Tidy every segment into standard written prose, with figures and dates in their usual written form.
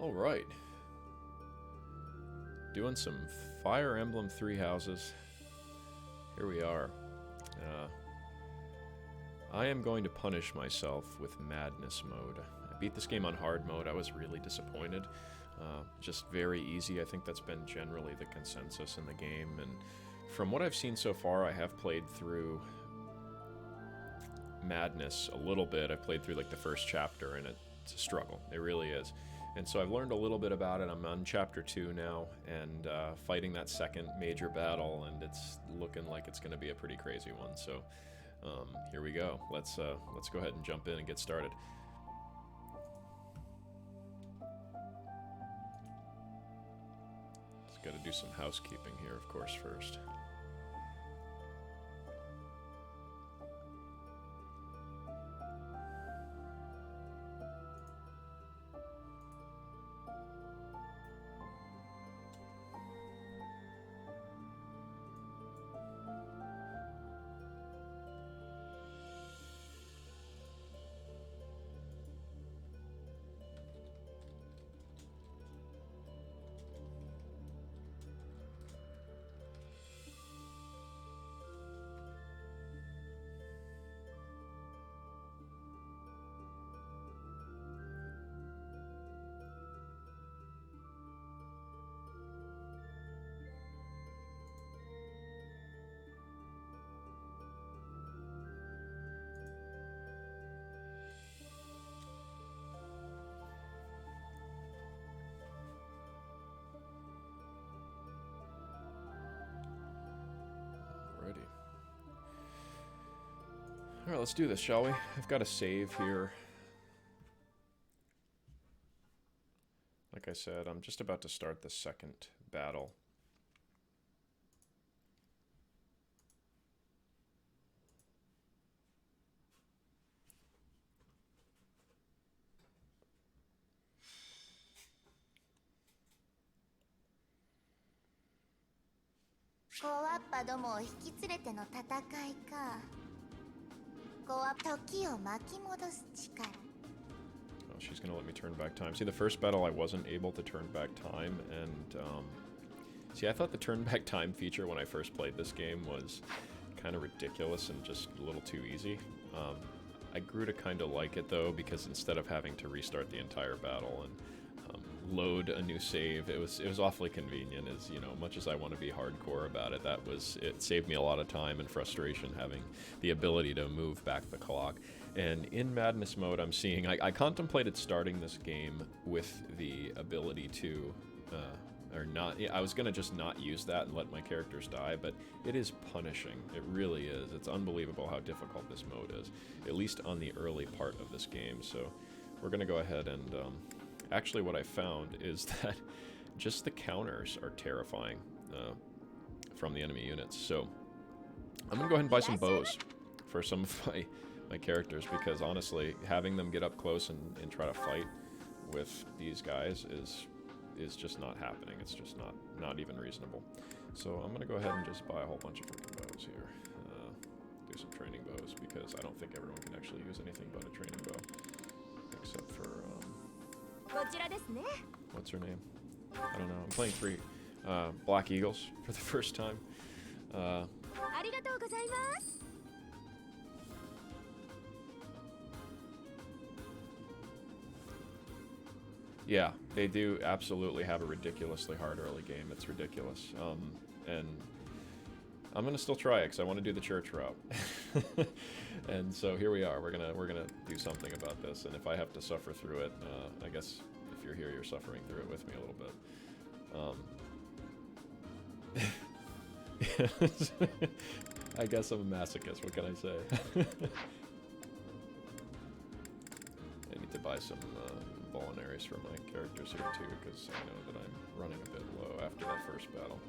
All right. Doing some Fire Emblem Three Houses. Here we are. I am going to punish myself with Madness mode. I beat this game on hard mode. I was really disappointed. Just very easy. I think that's been generally the consensus in the game. And from what I've seen so far, I have played through Madness a little bit. I played through like the first chapter, and it's a struggle. It really is. And so I've learned a little bit about it. I'm on chapter 2 now, and fighting that second major battle, and it's looking like it's going to be a pretty crazy one. So here we go. Let's go ahead and jump in and get started. Just got to do some housekeeping here, of course, first. Alrighty. Alright, let's do this, shall we? I've got a save here. Like I said, I'm just about to start the second battle. Oh, she's gonna let me turn back time. See, the first battle I wasn't able to turn back time, and see, I thought the turn back time feature when I first played this game was kind of ridiculous and just a little too easy. I grew to kind of like it though, because instead of having to restart the entire battle and load a new save, it was awfully convenient. As you know, much as I want to be hardcore about it, it saved me a lot of time and frustration having the ability to move back the clock. And in Madness mode, I'm seeing I contemplated starting this game with the ability to or not. I was gonna just not use that and let my characters die, but it is punishing. It really is. It's unbelievable how difficult this mode is, at least on the early part of this game. So we're gonna go ahead and actually, what I found is that just the counters are terrifying from the enemy units. So I'm going to go ahead and buy some bows for some of my characters, because honestly, having them get up close and try to fight with these guys is just not happening. It's just not even reasonable. So I'm going to go ahead and just buy a whole bunch of freaking bows here. Do some training bows, because I don't think everyone can actually use anything but a training bow. Except for... what's her name? I don't know. I'm playing 3 Black Eagles for the first time. Yeah, they do absolutely have a ridiculously hard early game. It's ridiculous. And I'm gonna still try it because I want to do the church route. And so here we are. We're gonna do something about this. And if I have to suffer through it, I guess if you're here, you're suffering through it with me a little bit. I guess I'm a masochist. What can I say? I need to buy some bow and arrows for my characters here too, because I know that I'm running a bit low after that first battle.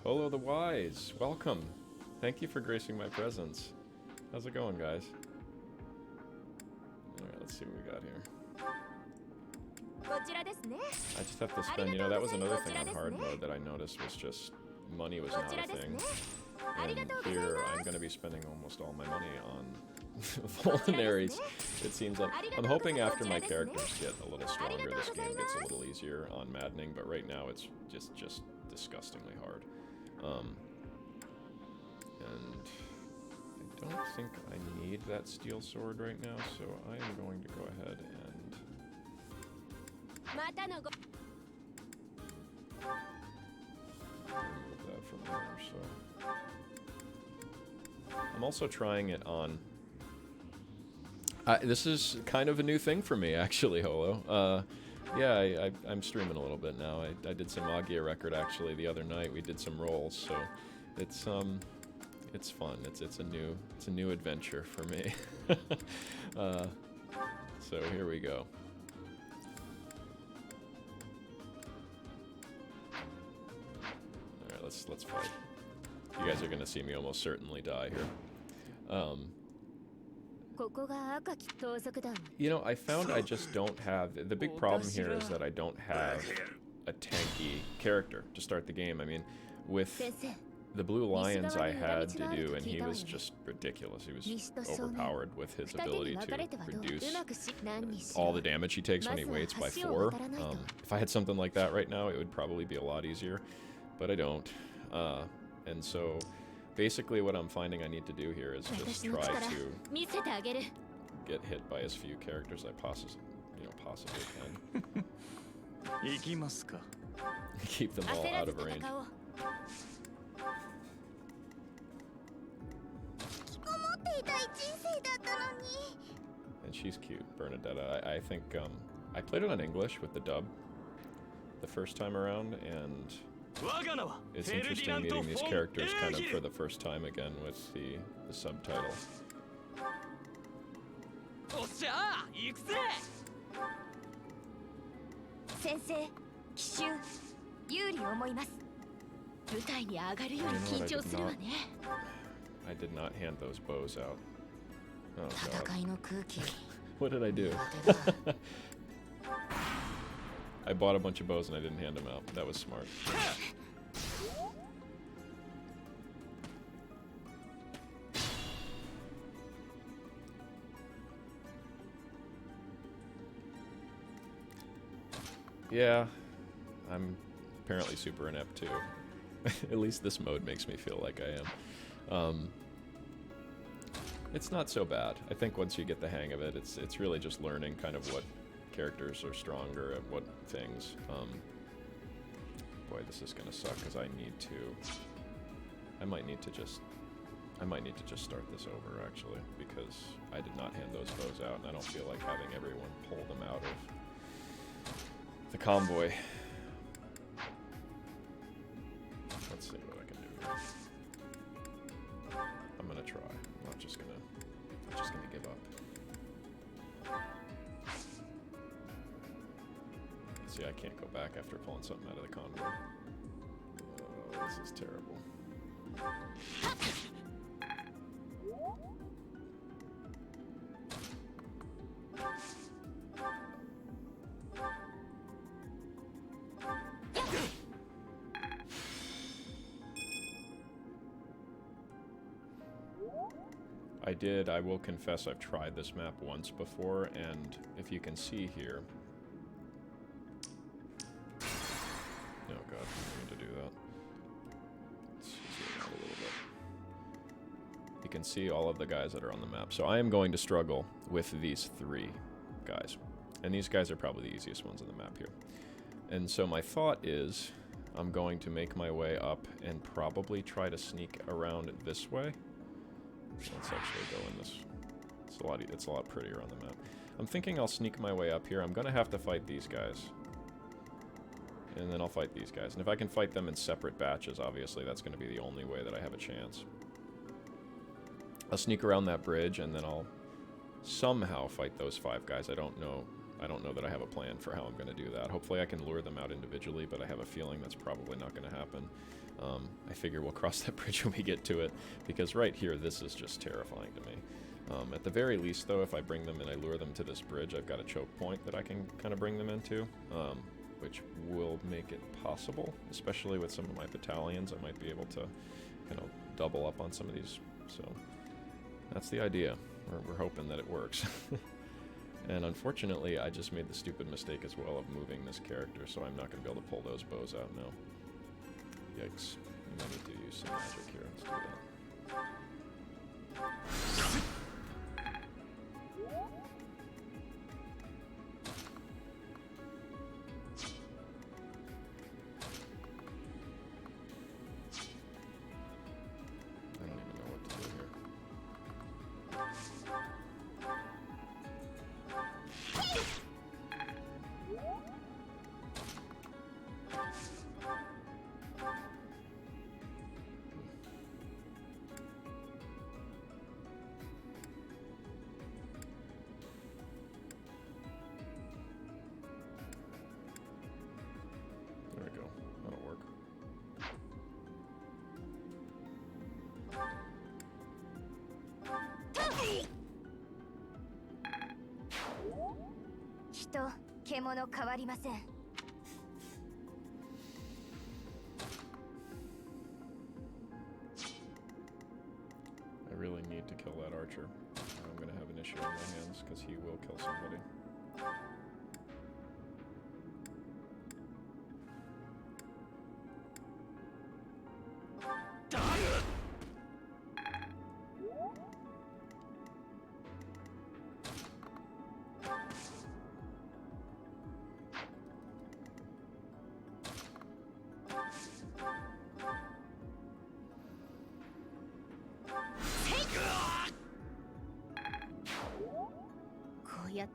Hello, the Wise. Welcome. Thank you for gracing my presence. How's it going, guys? Alright, let's see what we got here. I just have to spend, you know, that was another thing on hard mode that I noticed was just money was not a thing. And here I'm going to be spending almost all my money on vulneraries. It seems like I'm hoping after my characters get a little stronger, this game gets a little easier on maddening, but right now it's just disgustingly hard. And I don't think I need that steel sword right now, so I am going to go ahead and remove that from there. So I'm also trying it on. This is kind of a new thing for me, actually, Holo. Yeah, I'm streaming a little bit now. I did some Magia record actually the other night. We did some rolls, so it's fun. It's a new adventure for me. So here we go. All right, let's fight. You guys are gonna see me almost certainly die here. You know, I found I just don't have... The big problem here is that I don't have a tanky character to start the game. I mean, with the Blue Lions I had to do, and he was just ridiculous. He was overpowered with his ability to reduce all the damage he takes when he waits by 4. If I had something like that right now, it would probably be a lot easier, but I don't. And so... basically what I'm finding I need to do here is just try to get hit by as few characters I possibly can. Keep them all out of range. And she's cute, Bernadetta. I think I played it on English with the dub the first time around, and it's interesting meeting these characters kind of for the first time again with the subtitle. I did not hand those bows out. Oh god. What did I do? I bought a bunch of bows and I didn't hand them out. That was smart. Yeah, I'm apparently super inept too. At least this mode makes me feel like I am. It's not so bad. I think once you get the hang of it, it's really just learning kind of what characters are stronger at what things. Boy, this is gonna suck because I might need to just start this over actually, because I did not hand those bows out and I don't feel like having everyone pull them out of the convoy. Let's see what I can do here. I'm gonna try. I'm just gonna give up. See, I can't go back after pulling something out of the convoy. Oh, this is terrible. I will confess I've tried this map once before, and if you can see here... Oh god, I need to do that. Let's zoom out a little bit. You can see all of the guys that are on the map. So I am going to struggle with these 3 guys. And these guys are probably the easiest ones on the map here. And so my thought is I'm going to make my way up and probably try to sneak around this way. Let's actually go in this. It's a lot prettier on the map. I'm thinking I'll sneak my way up here. I'm going to have to fight these guys. And then I'll fight these guys. And if I can fight them in separate batches, obviously, that's going to be the only way that I have a chance. I'll sneak around that bridge, and then I'll somehow fight those 5 guys. I don't know that I have a plan for how I'm going to do that. Hopefully I can lure them out individually, but I have a feeling that's probably not going to happen. I figure we'll cross that bridge when we get to it, because right here, this is just terrifying to me. At the very least, though, if I bring them and I lure them to this bridge, I've got a choke point that I can kind of bring them into, which will make it possible, especially with some of my battalions. I might be able to kind of double up on some of these. So that's the idea. We're hoping that it works. And unfortunately, I just made the stupid mistake as well of moving this character, so I'm not going to be able to pull those bows out now. Yikes. I need to use some magic here. Let's do that. I don't even know what to do here. There we go. That'll work. I really need to kill that archer. I'm going to have an issue on my hands because he will kill somebody. I've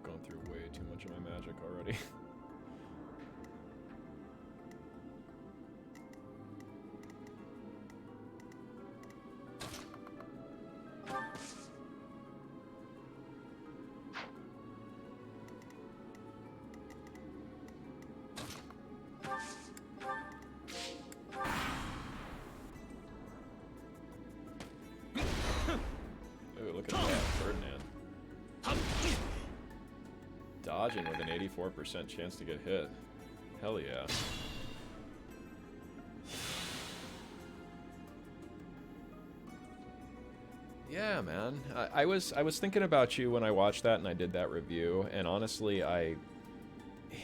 gone through way too much of my magic already. Ooh, look at that, Ferdinand. Dodging with an 84% chance to get hit. Hell yeah. Yeah, man. I was thinking about you when I watched that and I did that review, and honestly,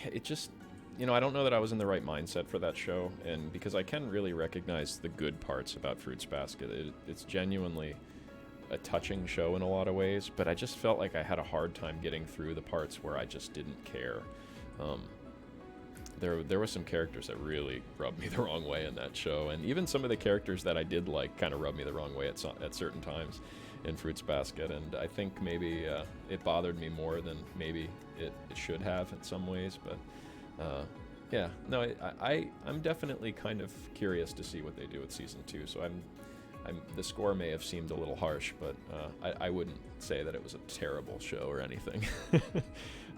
it just, you know, I don't know that I was in the right mindset for that show, and because I can really recognize the good parts about Fruits Basket. It's genuinely a touching show in a lot of ways, but I just felt like I had a hard time getting through the parts where I just didn't care. There were some characters that really rubbed me the wrong way in that show, and even some of the characters that I did like kind of rubbed me the wrong way at certain times in Fruits Basket, and I think maybe it bothered me more than maybe it should have in some ways, but yeah, no, I'm definitely kind of curious to see what they do with Season 2, so the score may have seemed a little harsh, but I wouldn't say that it was a terrible show or anything.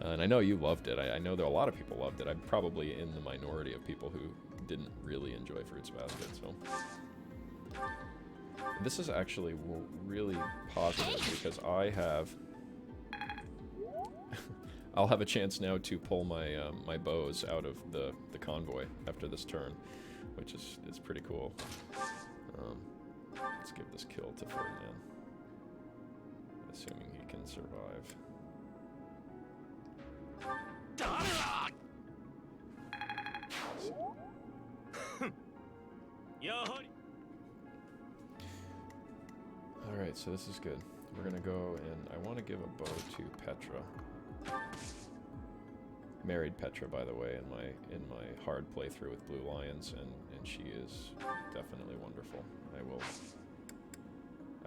And I know you loved it. I know that a lot of people loved it. I'm probably in the minority of people who didn't really enjoy Fruits Basket. So this is actually really positive because I'll have a chance now to pull my my bows out of the convoy after this turn, which is pretty cool. Let's give this kill to Ferdinand, assuming he can survive. Alright, so this is good. We're gonna go and I want to give a bow to Petra. Married Petra, by the way, in my hard playthrough with Blue Lions, and she is definitely wonderful. I will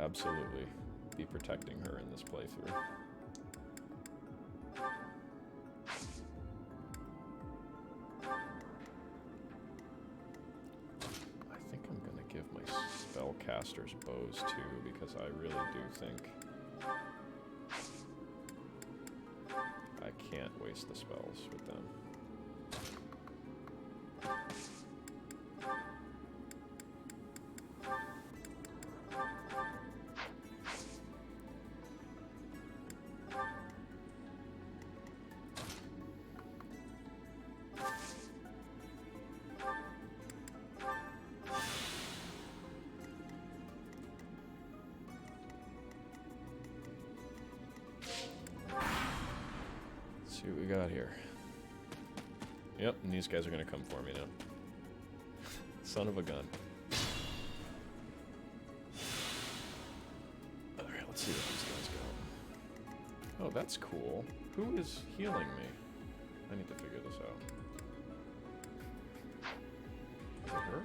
absolutely be protecting her in this playthrough. I think I'm gonna give my spellcasters bows too, because I really do think I can't waste the spells with them. see what we got here. Yep, and these guys are gonna come for me now. Son of a gun. Alright, let's see what these guys got. Oh, that's cool. Who is healing me? I need to figure this out. Is it her?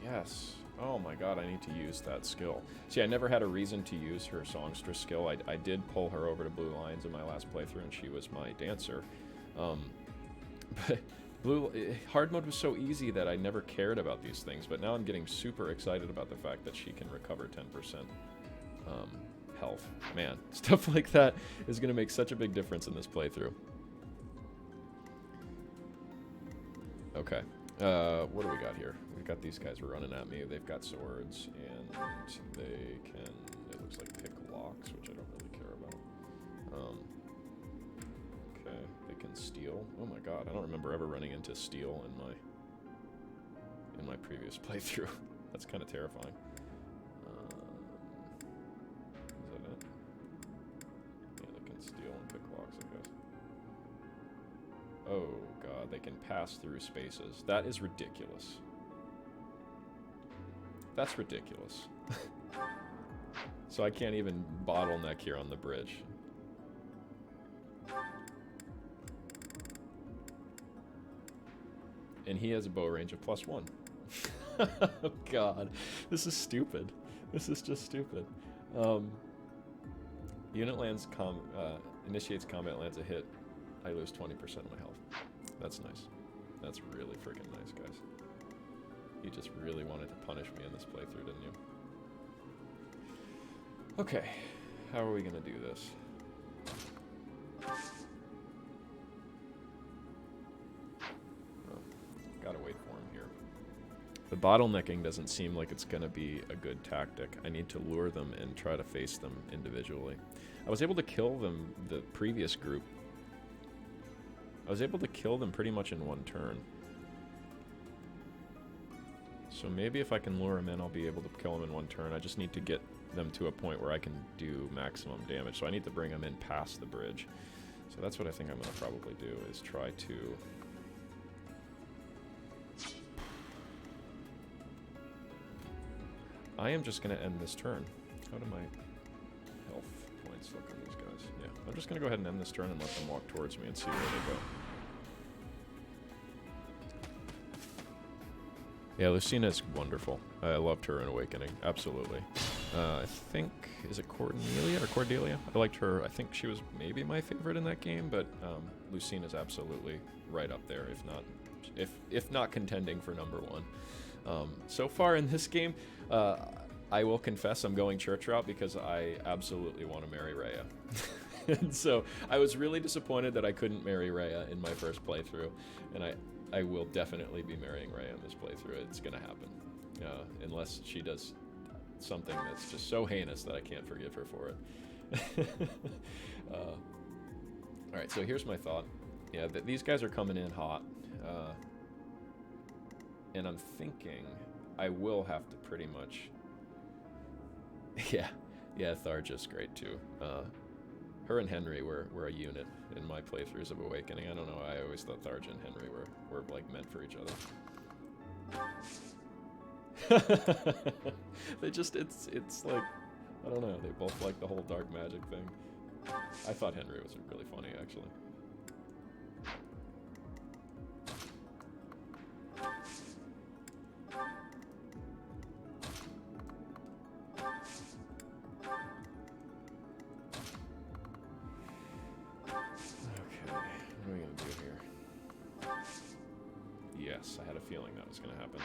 Yes. Oh my god, I need to use that skill. See, I never had a reason to use her songstress skill. I did pull her over to Blue Lions in my last playthrough, and she was my dancer. But hard mode was so easy that I never cared about these things, but now I'm getting super excited about the fact that she can recover 10% health. Man, stuff like that is going to make such a big difference in this playthrough. Okay. What do we got here? We've got these guys running at me. They've got swords, and they can, it looks like, pick locks, which I don't really care about. Okay, they can steal. Oh my god, I don't remember ever running into steel in my previous playthrough. That's kind of terrifying. Is that it? Yeah, they can steal and pick locks, I guess. Oh god, they can pass through spaces. That is ridiculous. That's ridiculous. So I can't even bottleneck here on the bridge. And he has a bow range of +1. Oh god, this is stupid. This is just stupid. Unit lands initiates combat, lands a hit. I lose 20% of my health. That's nice. That's really freaking nice, guys. You just really wanted to punish me in this playthrough, didn't you? Okay, how are we gonna do this? Oh, gotta wait for him here. The bottlenecking doesn't seem like it's gonna be a good tactic. I need to lure them and try to face them individually. I was able to kill them, the previous group. I was able to kill them pretty much in one turn. So maybe if I can lure them in, I'll be able to kill them in one turn. I just need to get them to a point where I can do maximum damage. So I need to bring them in past the bridge. So that's what I think I'm going to probably do, is try to... I am just going to end this turn. How do my health points look on these guys? Yeah, I'm just going to go ahead and end this turn and let them walk towards me and see where they go. Yeah, Lucina's wonderful. I loved her in Awakening, absolutely. I think, is it Cordelia or Cordelia? I liked her. I think she was maybe my favorite in that game, but Lucina's absolutely right up there, if not contending for #1. So far in this game, I will confess I'm going church route because I absolutely want to marry Rhea. And so I was really disappointed that I couldn't marry Rhea in my first playthrough, and I will definitely be marrying Rhea in this playthrough. It's going to happen. Unless she does something that's just so heinous that I can't forgive her for it. Alright, so here's my thought. Yeah, these guys are coming in hot. And I'm thinking I will have to pretty much... Yeah, Tharja's great too. Her and Henry were a unit in my playthroughs of Awakening. I don't know, I always thought Tharja and Henry were like meant for each other. They just, it's like, I don't know, they both like the whole dark magic thing. I thought Henry was really funny, actually. Yes, I had a feeling that was going to happen.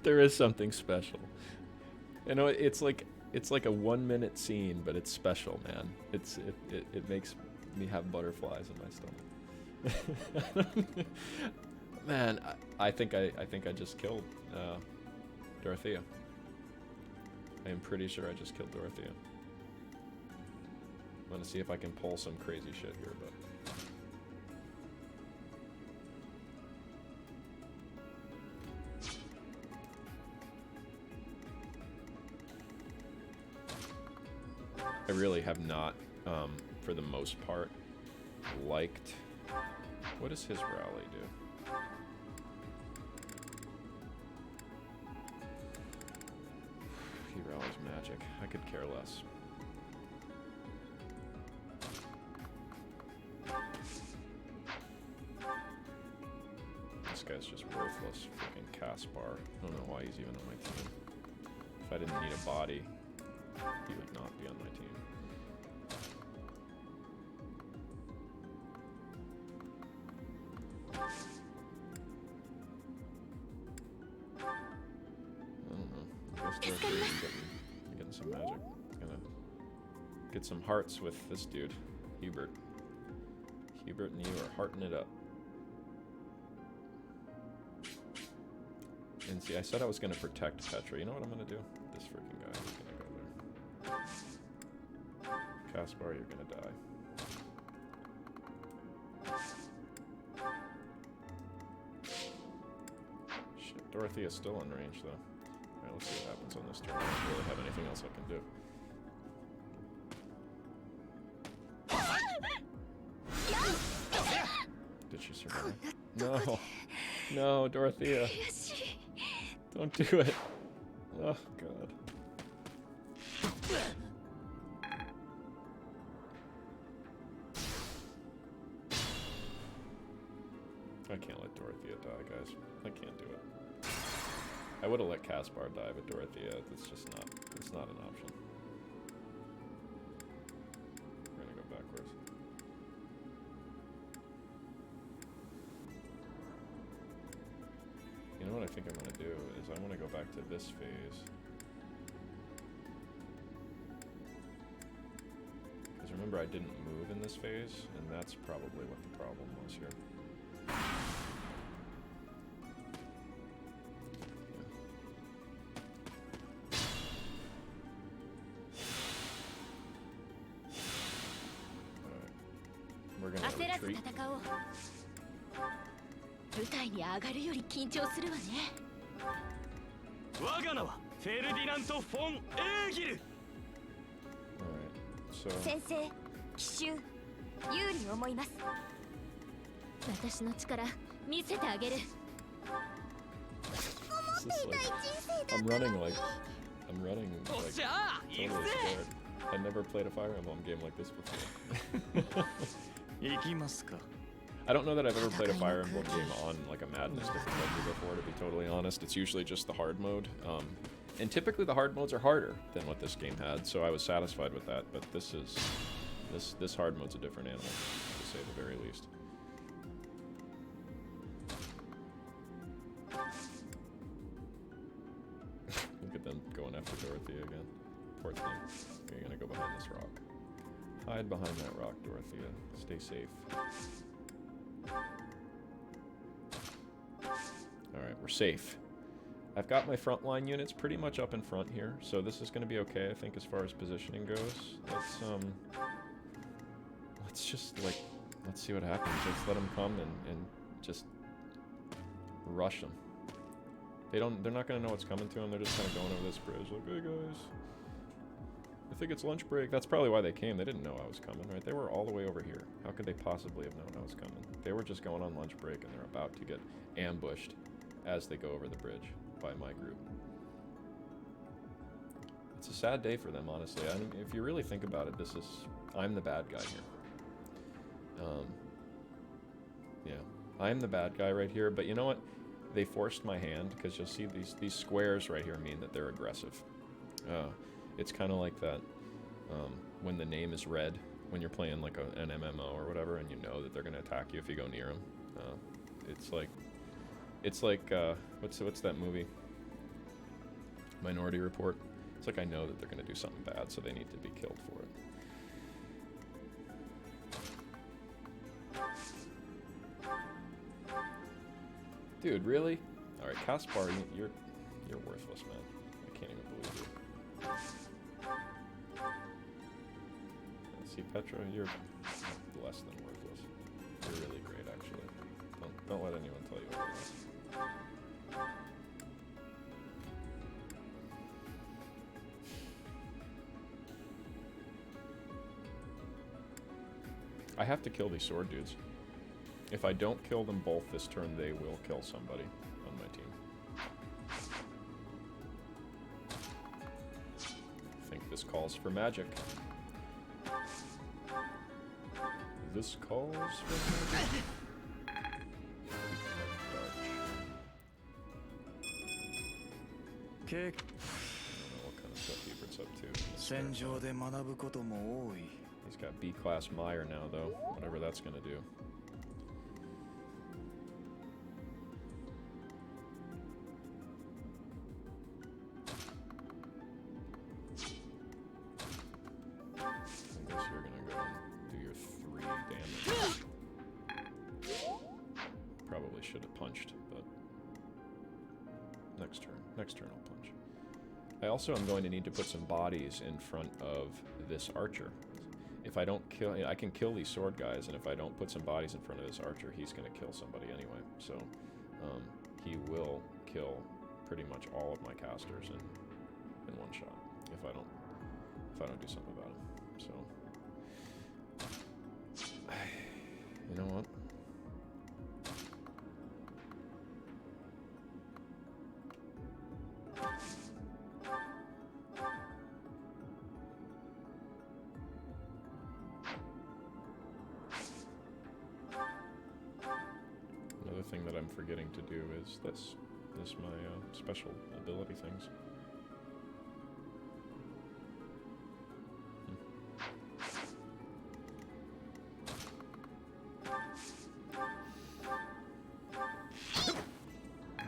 There is something special. You know, it's like a 1 minute scene, but it's special, man. It makes me have butterflies in my stomach. Man, I think I just killed Dorothea. I am pretty sure I just killed Dorothea. I'm gonna see if I can pull some crazy shit here, but... I really have not, for the most part, liked... What does his rally do? He rallies magic. I could care less. This guy's just worthless. Freaking Caspar. I don't know why he's even on my team. If I didn't need a body, he would not be on my team. I'm getting some magic. Gonna get some hearts with this dude, Hubert. Hubert and you are hearting it up. And see, I said I was gonna protect Petra. You know what I'm gonna do? This freaking guy is gonna go there. Caspar, you're gonna die. Shit, Dorothea's still in range though. Alright, let's see what happens on this turn. I don't really have anything else I can do. Did she survive? No! No, Dorothea! Don't do it! Oh, God. I can't let Dorothea die, guys. I can't do it. I would have let Caspar die, but Dorothea, it's just not, it's not an option. We're gonna go backwards. You know what I think I'm gonna do is I want to go back to this phase. Because remember, I didn't move in this phase, and that's probably what the problem was here. We're gonna retreat. 舞台に上がるより緊張するわね。我が名はフェルディナント・フォン・エーギル。先生、奇襲、有利に思います。私の力見せてあげる。思っていた一人生だったのに。I'm running like totally scared. I never played a Fire Emblem game like this before. 行きますか。 I don't know that I've ever played a Fire Emblem game on like a Madness difficulty before, to be totally honest. It's usually just the hard mode. And typically the hard modes are harder than what this game had, so I was satisfied with that, but this hard mode's a different animal, to say the very least. Look at them going after Dorothea again. Poor thing. You're gonna go behind this rock. Hide behind that rock, Dorothea. Stay safe. Alright, we're safe. I've got my frontline units pretty much up in front here, so this is going to be okay, I think, as far as positioning goes. Let's just, like, let's see what happens. Let's let them come and just rush them. They're not going to know what's coming to them, they're just kind of going over this bridge, like, hey guys, I think it's lunch break. That's probably why they came. They didn't know I was coming, right? They were all the way over here. How could they possibly have known I was coming? They were just going on lunch break, and they're about to get ambushed as they go over the bridge by my group. It's a sad day for them, honestly. I mean, if you really think about it, I'm the bad guy here. Yeah, I'm the bad guy right here, but you know what? They forced my hand, because you'll see these squares right here mean that they're aggressive. It's kind of like that when the name is red, when you're playing like an MMO or whatever, and you know that they're going to attack you if you go near them. It's like what's that movie? Minority Report. It's like I know that they're going to do something bad, so they need to be killed for it. Dude, really? All right, Caspar, you're You're worthless, man. I can't even believe you. See, Petra, you're less than worthless. You're really great, actually. Don't let anyone tell you otherwise. I have to kill these sword dudes. If I don't kill them both this turn, they will kill somebody on my team. I think this calls for magic. This calls for magic. I don't know what kind of stuff Hubert's up to. He's got B-class Meyer now, though. Whatever that's gonna do. I guess you're gonna go and do your 3 damage. Probably should have punched, but next turn I'll punch. I also am going to need to put some bodies in front of this archer. If I don't kill, I can kill these sword guys, and if I don't put some bodies in front of this archer, he's going to kill somebody anyway. So he will kill pretty much all of my casters in one shot if I don't do something about him. So you know what? Another thing that I'm forgetting to do is this. This is my special ability things.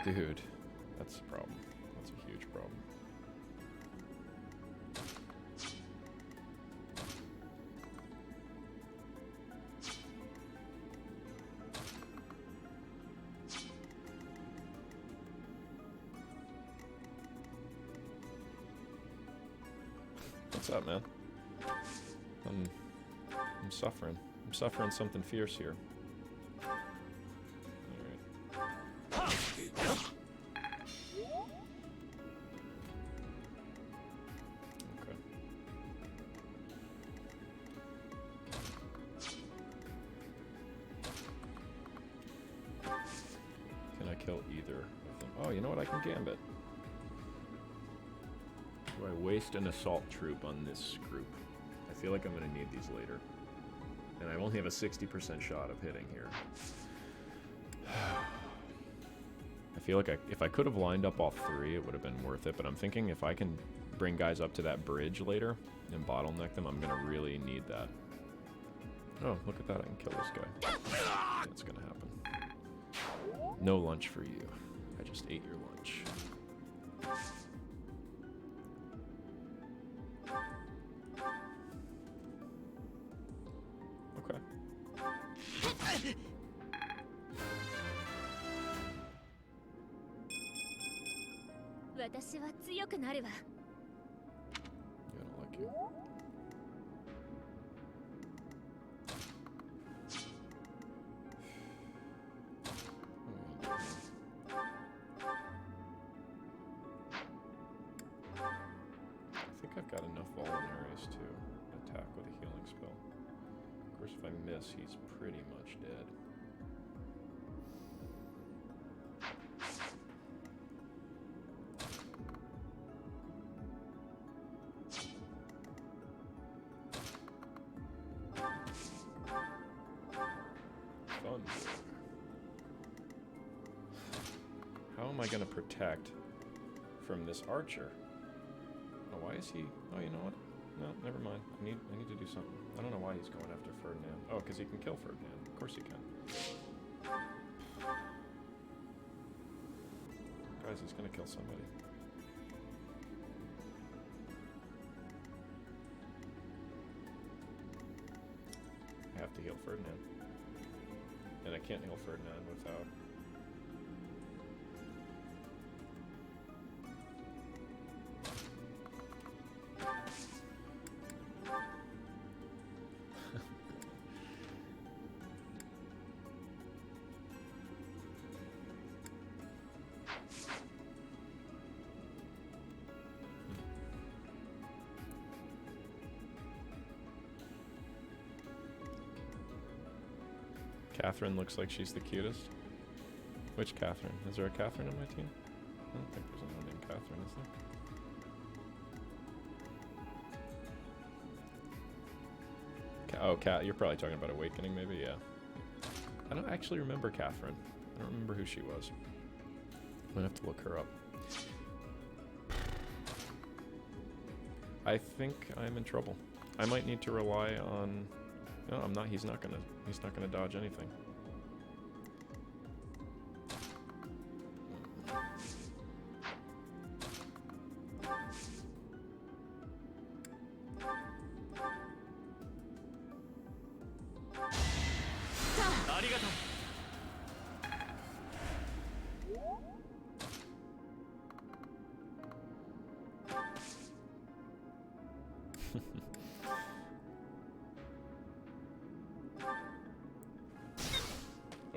Dude, that's a problem. That's a huge problem. What's up, man? I'm suffering. I'm suffering something fierce here. Can I kill either of them? Oh, you know what? I can gambit. Do I waste an assault troop on this group? I feel like I'm going to need these later. And I only have a 60% shot of hitting here. I feel like if I could have lined up all 3, it would have been worth it. But I'm thinking if I can bring guys up to that bridge later and bottleneck them, I'm going to really need that. Oh, look at that. I can kill this guy. That's going to happen. No lunch for you. I just ate your lunch. Okay. I don't like you. I think I've got enough vulneraries to attack with a healing spell. Of course, if I miss, he's pretty much dead. How am I going to protect from this archer? Oh, why is he... Oh, you know what? No, never mind. I need to do something. I don't know why he's going after Ferdinand. Oh, because he can kill Ferdinand. Of course he can. Guys, he's going to kill somebody. I have to heal Ferdinand. And I can't heal Ferdinand without... Catherine looks like she's the cutest. Which Catherine? Is there a Catherine on my team? I don't think there's anyone named Catherine, is there? Oh, Cat. You're probably talking about Awakening, maybe? Yeah. I don't actually remember Catherine. I don't remember who she was. I'm gonna have to look her up. I think I'm in trouble. I might need to rely on... No, I'm not. He's not gonna dodge anything.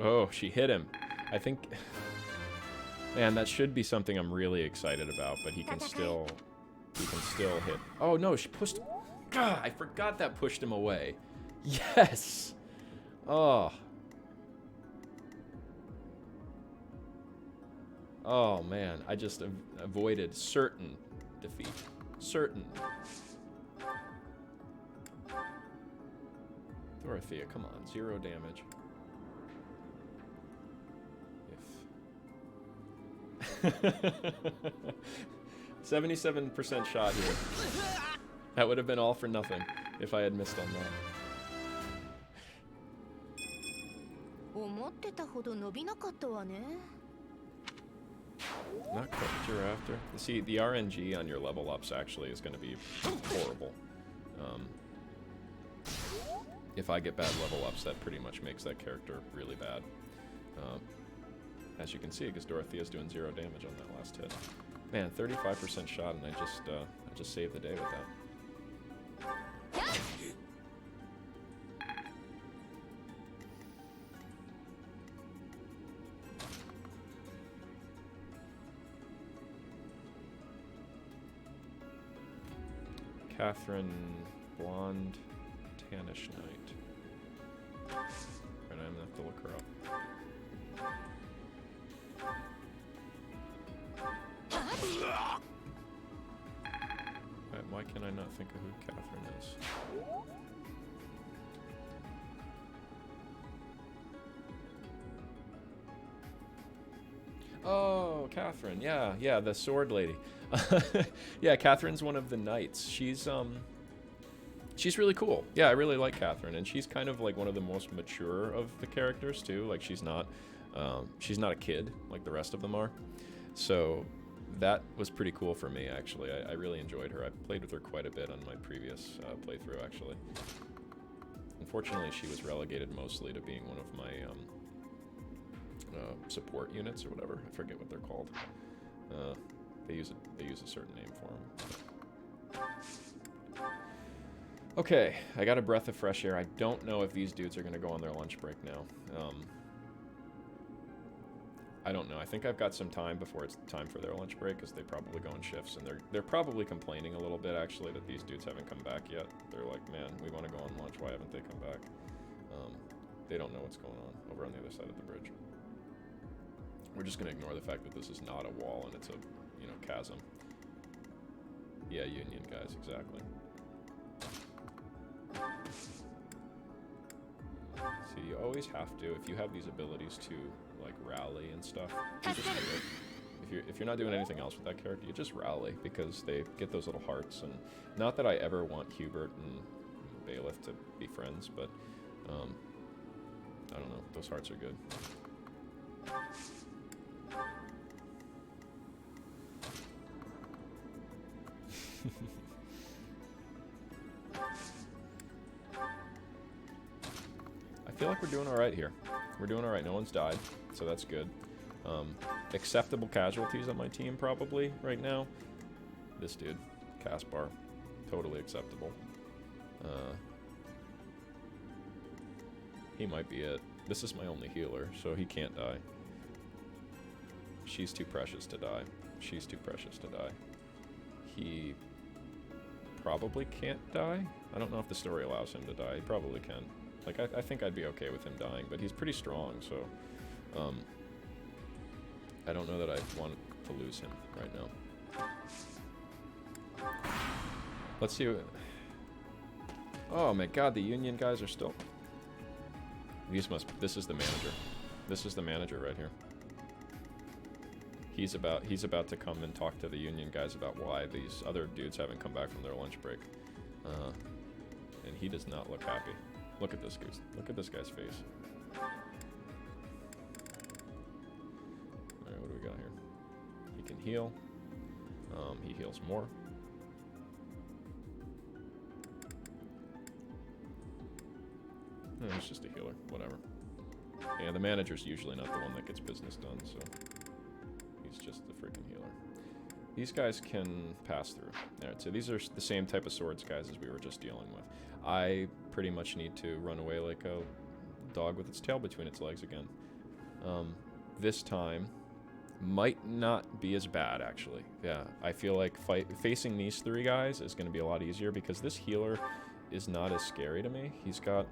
Oh, she hit him. I think... Man, that should be something I'm really excited about, but he can still hit. Oh, no, she pushed... God, I forgot that pushed him away. Yes! Oh. Oh, man. I just avoided certain defeat. Certain. Dorothea, come on. 0 damage. 77% shot here. That would have been all for nothing if I had missed on that. Not quite what you're after. See, the RNG on your level ups actually is going to be horrible. If I get bad level ups, that pretty much makes that character really bad. As you can see, because Dorothea's doing 0 damage on that last hit. Man, 35% shot, and I just saved the day with that. Catherine, blonde, tannish knight. Right, I'm gonna have to look her up. Why can I not think of who Catherine is? Oh, Catherine. Yeah, the sword lady. Yeah, Catherine's one of the knights. She's really cool. Yeah, I really like Catherine, and she's kind of like one of the most mature of the characters too. Like she's not a kid like the rest of them are. So that was pretty cool for me, actually. I really enjoyed her. I played with her quite a bit on my previous playthrough, actually. Unfortunately, she was relegated mostly to being one of my support units or whatever. I forget what they're called. They use a certain name for them. Okay, I got a breath of fresh air. I don't know if these dudes are going to go on their lunch break now. I don't know. I think I've got some time before it's time for their lunch break, because they probably go in shifts, and they're probably complaining a little bit, actually, that these dudes haven't come back yet. They're like, man, we want to go on lunch. Why haven't they come back? They don't know what's going on over on the other side of the bridge. We're just going to ignore the fact that this is not a wall and it's a, chasm. Yeah, Union guys, exactly. See, you always have to, if you have these abilities to, like, rally and stuff, you just do it. If you're not doing anything else with that character, you just rally, because they get those little hearts. And not that I ever want Hubert and Bailiff to be friends, but I don't know, those hearts are good. I feel like we're doing alright here. We're doing alright. No one's died, so that's good. Acceptable casualties on my team, probably, right now. This dude, Caspar. Totally acceptable. He might be it. This is my only healer, so he can't die. She's too precious to die. She's too precious to die. He probably can't die. I don't know if the story allows him to die. He probably can. Like, I think I'd be okay with him dying, but he's pretty strong, so... I don't know that I want to lose him right now. Let's see what... Oh my god, the Union guys are still... This is the manager. This is the manager right here. He's about to come and talk to the Union guys about why these other dudes haven't come back from their lunch break. And he does not look happy. Look at this goose. Look at this guy's face. Alright, what do we got here? He can heal. He heals more. He's just a healer. Whatever. Yeah, the manager's usually not the one that gets business done, so... He's just the freaking healer. These guys can pass through. Alright, so these are the same type of swords guys as we were just dealing with. I pretty much need to run away like a dog with its tail between its legs again. This time might not be as bad, actually. Yeah, I feel like facing these three guys is going to be a lot easier because this healer is not as scary to me. He's got...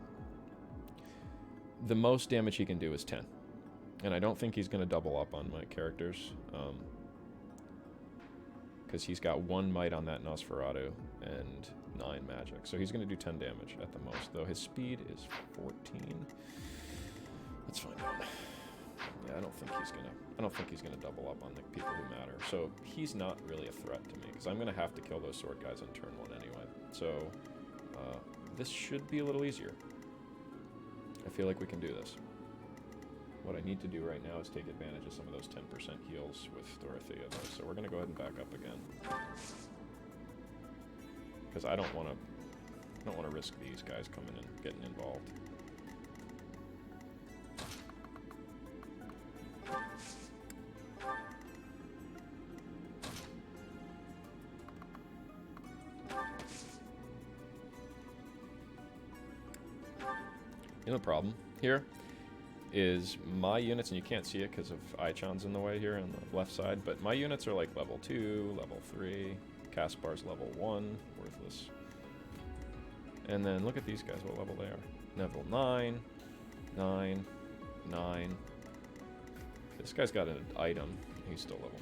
The most damage he can do is 10. And I don't think he's going to double up on my characters. Because he's got 1 might on that Nosferatu and 9 magic. So he's going to do 10 damage at the most. Though his speed is 14. Let's find out. Yeah, I don't think he's gonna double up on the people who matter. So he's not really a threat to me because I'm gonna have to kill those sword guys on turn 1 anyway. So this should be a little easier. I feel like we can do this. What I need to do right now is take advantage of some of those 10% heals with Dorothea, though. So we're gonna go ahead and back up again because I don't want to risk these guys coming and getting involved. You know the problem here is my units, and you can't see it because of Aichan's in the way here on the left side, but my units are like level 2, level 3, Caspar's level 1, worthless. And then look at these guys, what level they are. Level 9, 9, 9. This guy's got an item, he's still level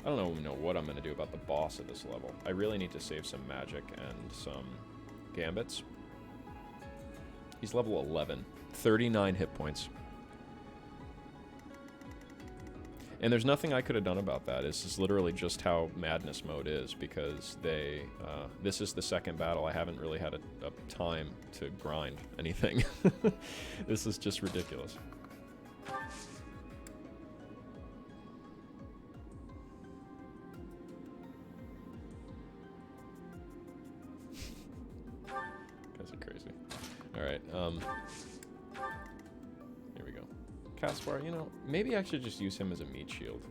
9. I don't even know what I'm going to do about the boss at this level. I really need to save some magic and some gambits. He's level 11. 39 hit points. And there's nothing I could have done about that. This is literally just how Madness mode is, because they... this is the second battle. I haven't really had a time to grind anything. This is just ridiculous. Guys are crazy. Alright, here we go. Caspar, you know, maybe I should just use him as a meat shield.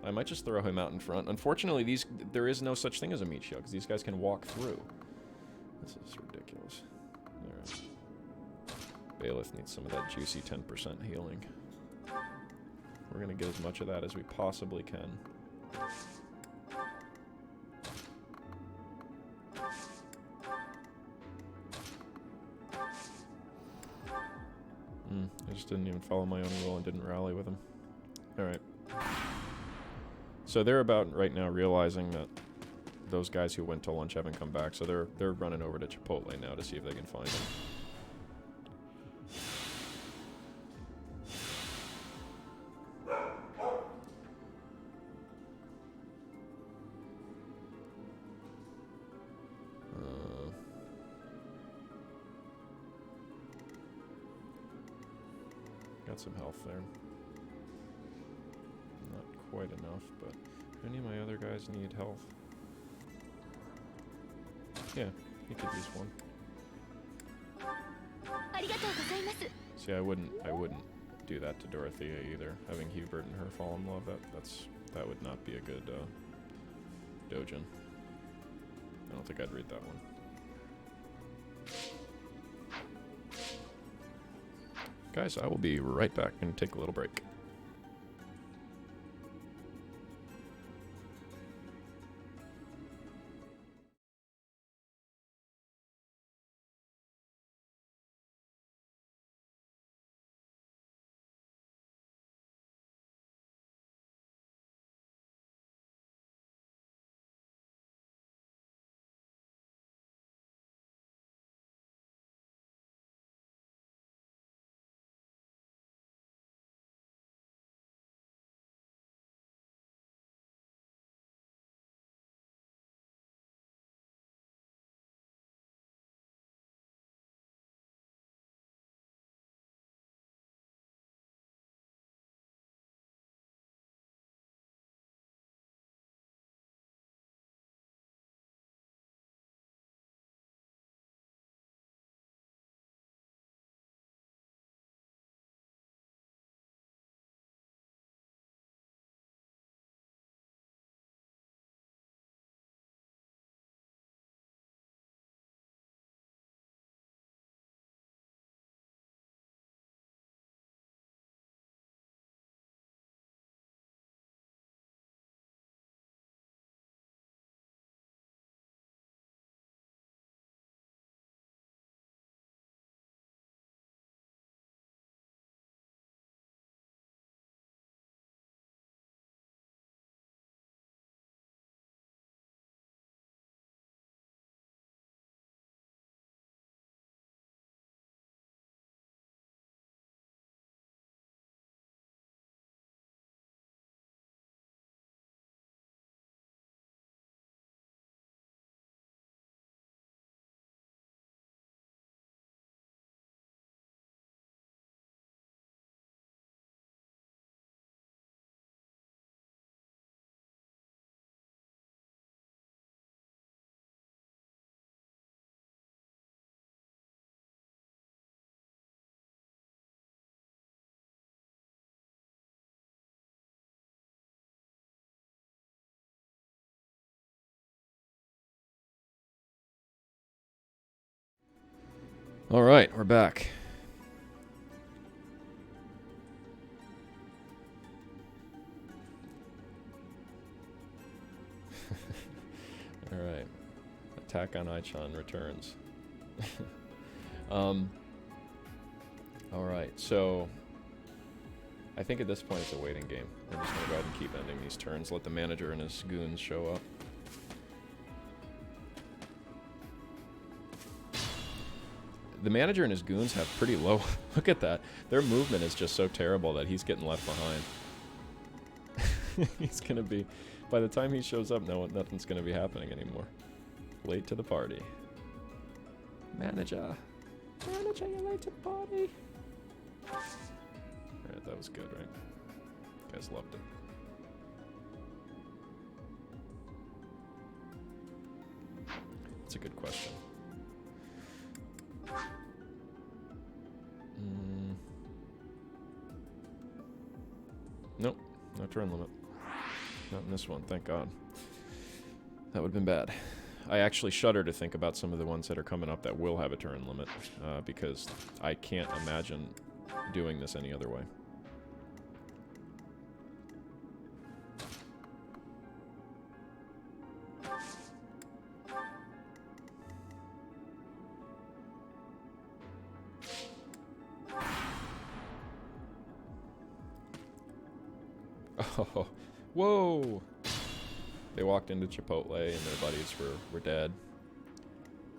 I might just throw him out in front. Unfortunately, there is no such thing as a meat shield, because these guys can walk through. This is ridiculous. Alright. Bailiff needs some of that juicy 10% healing. We're going to get as much of that as we possibly can. I just didn't even follow my own rule and didn't rally with him. Alright. So they're about right now realizing that those guys who went to lunch haven't come back, so they're running over to Chipotle now to see if they can find him. Got some health there. Not quite enough, but any of my other guys need health? Yeah, he could use one. See, I wouldn't do that to Dorothea either. Having Hubert and her fall in love, that would not be a good Dojin. I don't think I'd read that one. Guys, I will be right back and take a little break. All right, we're back. All right. Attack on Aichan returns. All right, so I think at this point it's a waiting game. I'm just gonna go ahead and keep ending these turns. Let the manager and his goons show up. The manager and his goons have pretty low. Look at that. Their movement is just so terrible that he's getting left behind. He's gonna be, by the time he shows up, nothing's gonna be happening anymore. Late to the party. Manager, you're late to the party. Alright, that was good, right? You guys loved it. That's a good question. Nope, no turn limit. Not in this one, thank God. That would have been bad. I actually shudder to think about some of the ones that are coming up that will have a turn limit, because I can't imagine doing this any other way. Oh, whoa! They walked into Chipotle and their buddies were dead.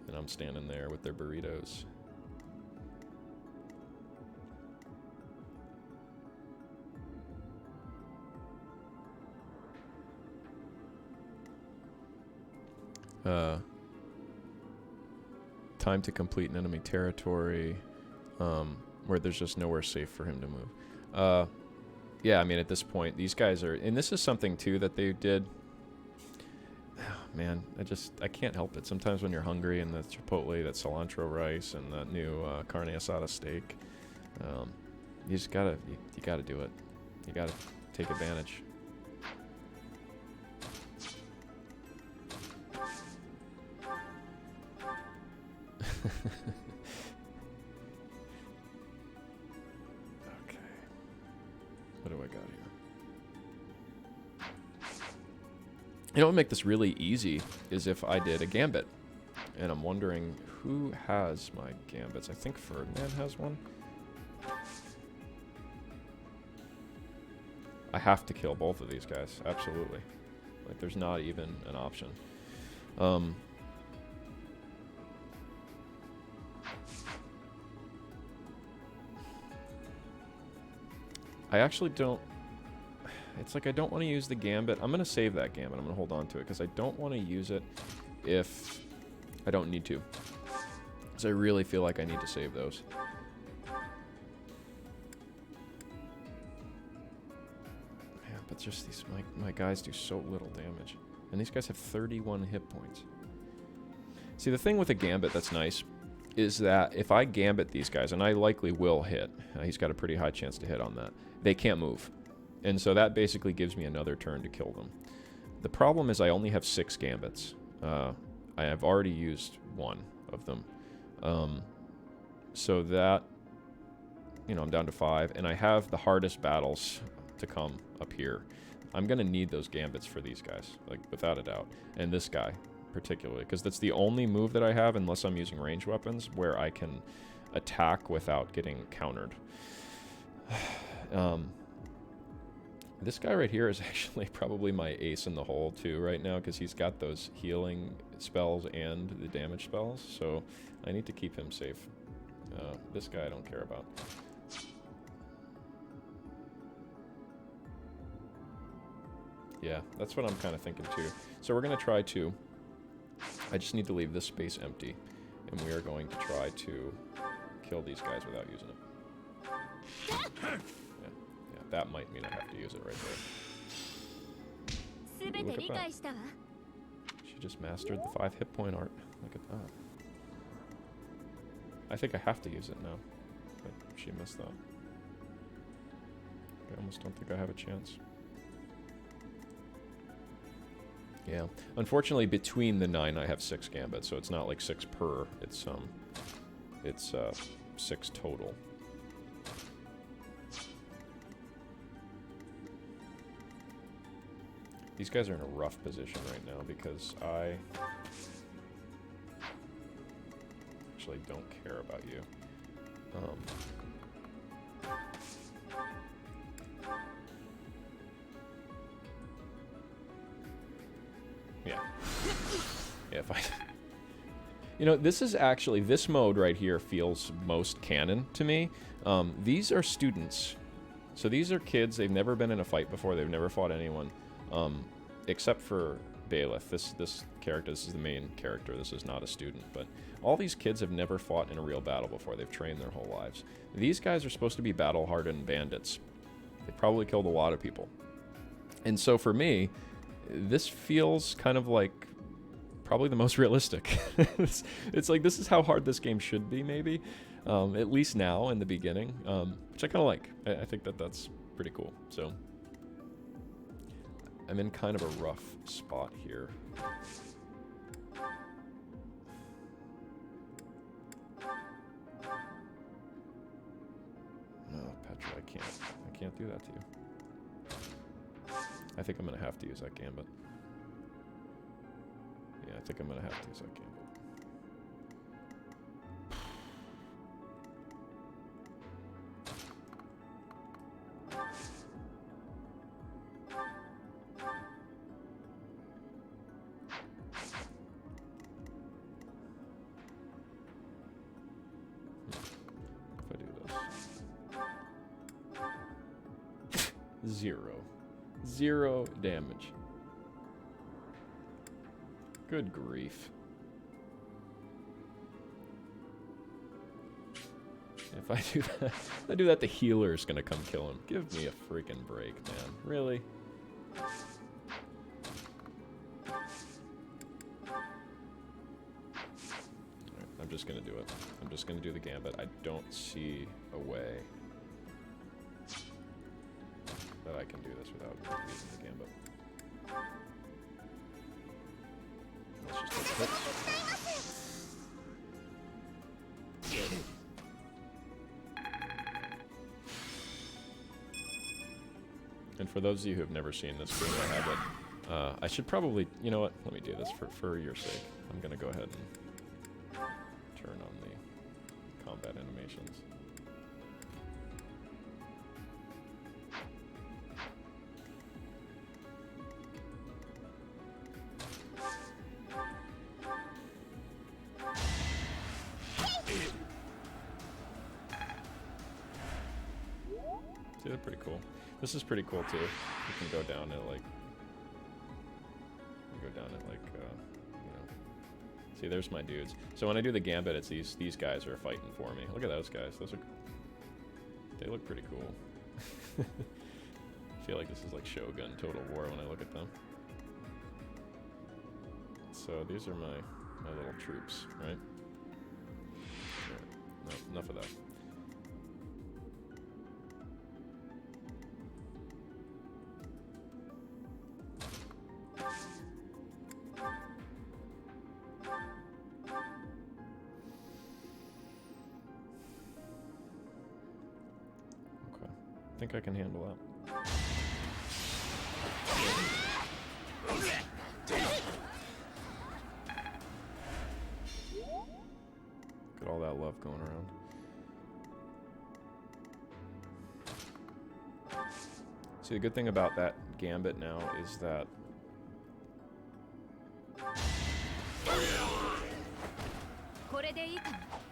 And I'm standing there with their burritos. Time to complete an enemy territory, where there's just nowhere safe for him to move. Yeah, I mean, at this point, these guys are... And this is something, too, that they did. Oh, man, I can't help it. Sometimes when you're hungry and the Chipotle, that cilantro rice and that new carne asada steak, you just gotta... You gotta do it. You gotta take advantage. Okay. What do I got here? You know what would make this really easy is if I did a gambit. And I'm wondering who has my gambits. I think Ferdinand has one. I have to kill both of these guys. Absolutely. Like, there's not even an option. I actually don't... It's like I don't want to use the gambit. I'm going to save that gambit. I'm going to hold on to it because I don't want to use it if I don't need to. Because I really feel like I need to save those. Yeah, but just these... My guys do so little damage. And these guys have 31 hit points. See, the thing with a gambit that's nice is that if I gambit these guys, and I likely will hit, he's got a pretty high chance to hit on that, they can't move. And so that basically gives me another turn to kill them. The problem is I only have 6 gambits. I have already used one of them. So that, you know, I'm down to 5, and I have the hardest battles to come up here. I'm going to need those gambits for these guys, like, without a doubt. And this guy, particularly, because that's the only move that I have, unless I'm using ranged weapons, where I can attack without getting countered. This guy right here is actually probably my ace in the hole, too, right now, because he's got those healing spells and the damage spells, so I need to keep him safe. This guy I don't care about. Yeah, that's what I'm kind of thinking, too. So we're going to try to... I just need to leave this space empty, and we are going to try to kill these guys without using it. Yeah, that might mean I have to use it right there. Ooh, look at that. She just mastered the 5 hit point art. Look at that. I think I have to use it now, but she missed that. I almost don't think I have a chance. Yeah. Unfortunately, between the 9, I have 6 gambits, so it's not like 6 per. It's it's 6 total. These guys are in a rough position right now because I actually don't care about you. Yeah. Yeah, if I... You know, this is actually... This mode right here feels most canon to me. These are students. So these are kids. They've never been in a fight before. They've never fought anyone. Except for Bailiff. This character, this is the main character. This is not a student. But all these kids have never fought in a real battle before. They've trained their whole lives. These guys are supposed to be battle-hardened bandits. They probably killed a lot of people. And so for me, this feels kind of like probably the most realistic. It's like this is how hard this game should be, maybe. At least now in the beginning. Which I kind of like. I think that that's pretty cool. So I'm in kind of a rough spot here. No, Petra, I can't do that to you. I think I'm gonna have to use that gambit. Yeah, I think I'm gonna have to use that gambit. If I do this. 0 damage. Good grief. If I do that, the healer's gonna come kill him. Give me a freaking break, man. Really? Alright, I'm just gonna do it. I'm just gonna do the gambit. I don't see a way that I can do this without using the gambit. Let's just take the hits. And for those of you who have never seen this game, I have it. I should probably, you know what? Let me do this for your sake. I'm gonna go ahead and turn on the combat animations. See, they're pretty cool. This is pretty cool too. You can go down at like, you know. See, there's my dudes. So when I do the gambit, it's these guys are fighting for me. Look at those guys. They look pretty cool. I feel like this is like Shogun Total War when I look at them. So these are my little troops, right? No, enough of that. I think I can handle that. Look at all that love going around. See, the good thing about that gambit now is that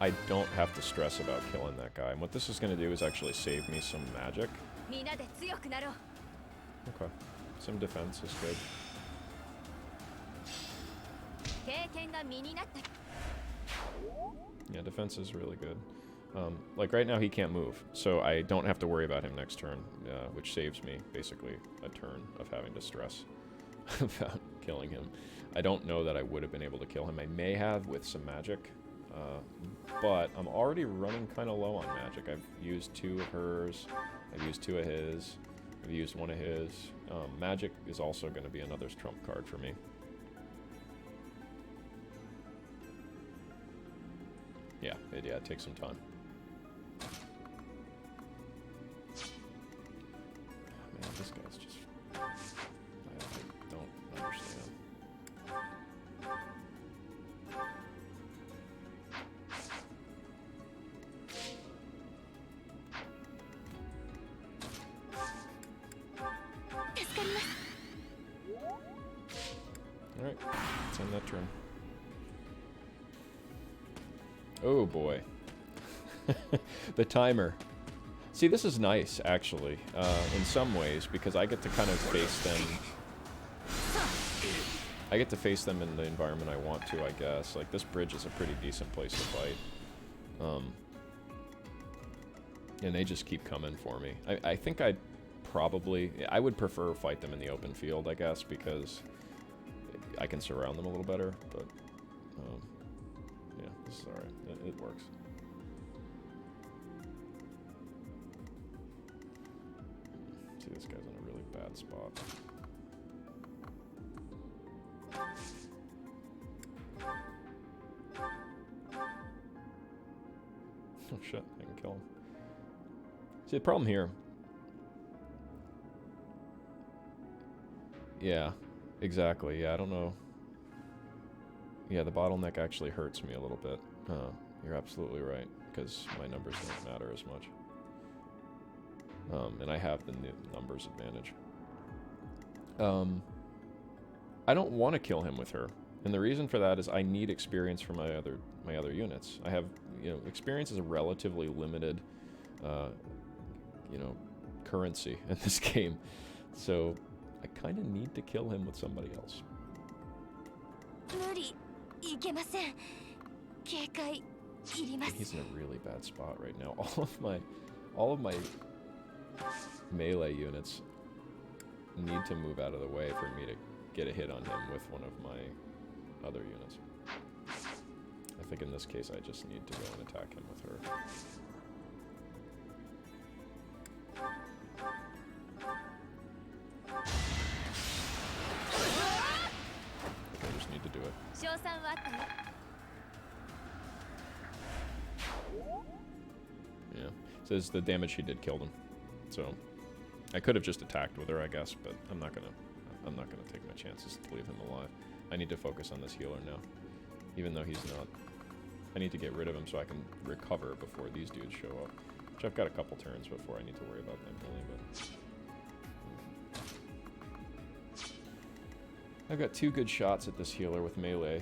I don't have to stress about killing that guy. And what this is going to do is actually save me some magic. Okay. Some defense is good. Yeah, defense is really good. Like right now he can't move, so I don't have to worry about him next turn, which saves me basically a turn of having to stress about killing him. I don't know that I would have been able to kill him. I may have with some magic. But I'm already running kind of low on magic. I've used 2 of hers, I've used 2 of his, I've used 1 of his. Magic is also going to be another trump card for me. Yeah, it takes some time. Man, this guy's just... I don't understand. Alright, let's end that turn. Oh boy. The timer. See, this is nice, actually, in some ways, because I get to kind of face them... I get to face them in the environment I want to, I guess. Like, this bridge is a pretty decent place to fight. And they just keep coming for me. I think I would prefer fight them in the open field, I guess, because I can surround them a little better, but... yeah, this is alright. It works. See, this guy's in a really bad spot. Oh shit, I can kill him. See, the problem here... Yeah, exactly. Yeah, I don't know. Yeah, the bottleneck actually hurts me a little bit. You're absolutely right, because my numbers don't matter as much. And I have the numbers advantage. I don't want to kill him with her, and the reason for that is I need experience for my other units. I have, experience is a relatively limited, currency in this game, so I kind of need to kill him with somebody else. He's in a really bad spot right now. All of my melee units need to move out of the way for me to get a hit on him with one of my other units. I think in this case I just need to go and attack him with her. I just need to do it. Yeah, says the damage he did killed him. So I could have just attacked with her, I guess, but I'm not gonna take my chances to leave him alive. I need to focus on this healer now, even though he's not. I need to get rid of him so I can recover before these dudes show up. Which I've got a couple turns before I need to worry about them really, but I've got 2 good shots at this healer with melee.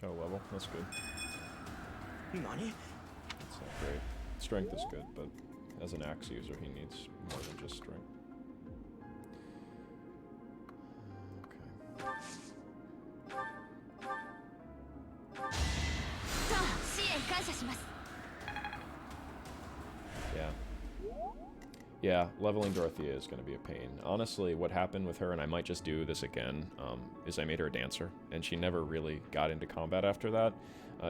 Got a level, that's good. That's not great. Strength is good, but as an axe user, he needs more than just strength. Yeah. Yeah, leveling Dorothea is going to be a pain. Honestly, what happened with her, and I might just do this again, is I made her a dancer, and she never really got into combat after that.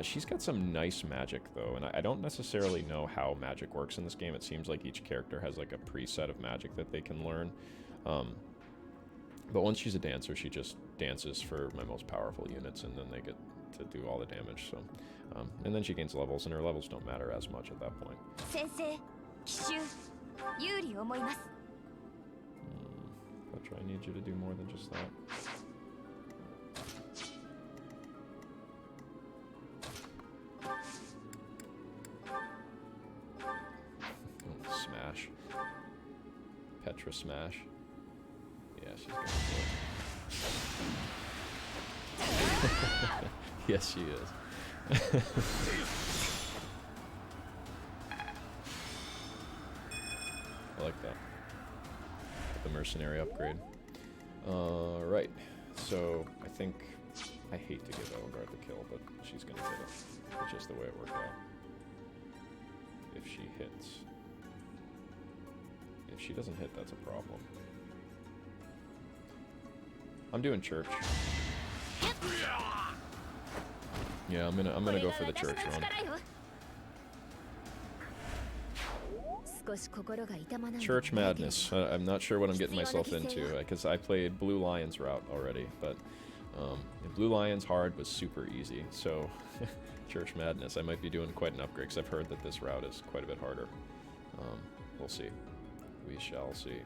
She's got some nice magic, though, and I don't necessarily know how magic works in this game. It seems like each character has like a preset of magic that they can learn. But once she's a dancer, she just dances for my most powerful units, and then they get to do all the damage. So, and then she gains levels, and her levels don't matter as much at that point. Petra, I need you to do more than just that. Smash. Petra smash. Yeah, she's gonna do it. Yes, she is. I like that. at the mercenary upgrade. Right. So I think I hate to give Elgard the kill, but she's gonna hit it. It's just the way it worked out. If she hits. If she doesn't hit, that's a problem. I'm doing church. Yeah, I'm gonna go for the church run. Church madness. I'm not sure what I'm getting myself into because I played Blue Lion's route already, but Blue Lion's hard was super easy. So church madness. I might be doing quite an upgrade because I've heard that this route is quite a bit harder. We'll see. We shall see.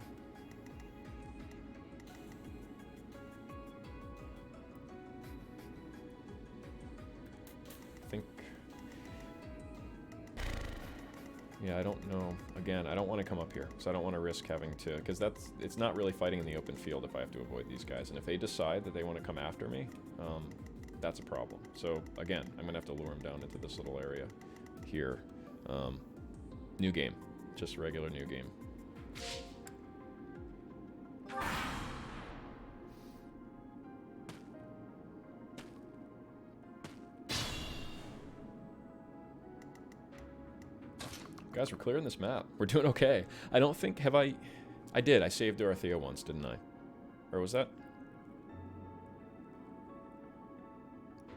Yeah, I don't know. Again, I don't want to come up here, because I don't want to risk having to... Because it's not really fighting in the open field if I have to avoid these guys. And if they decide that they want to come after me, that's a problem. So, again, I'm going to have to lure them down into this little area here. New game. Just regular new game. Guys, we're clearing this map. We're doing okay. I don't think... Have I... I did. I saved Dorothea once, didn't I? Or was that...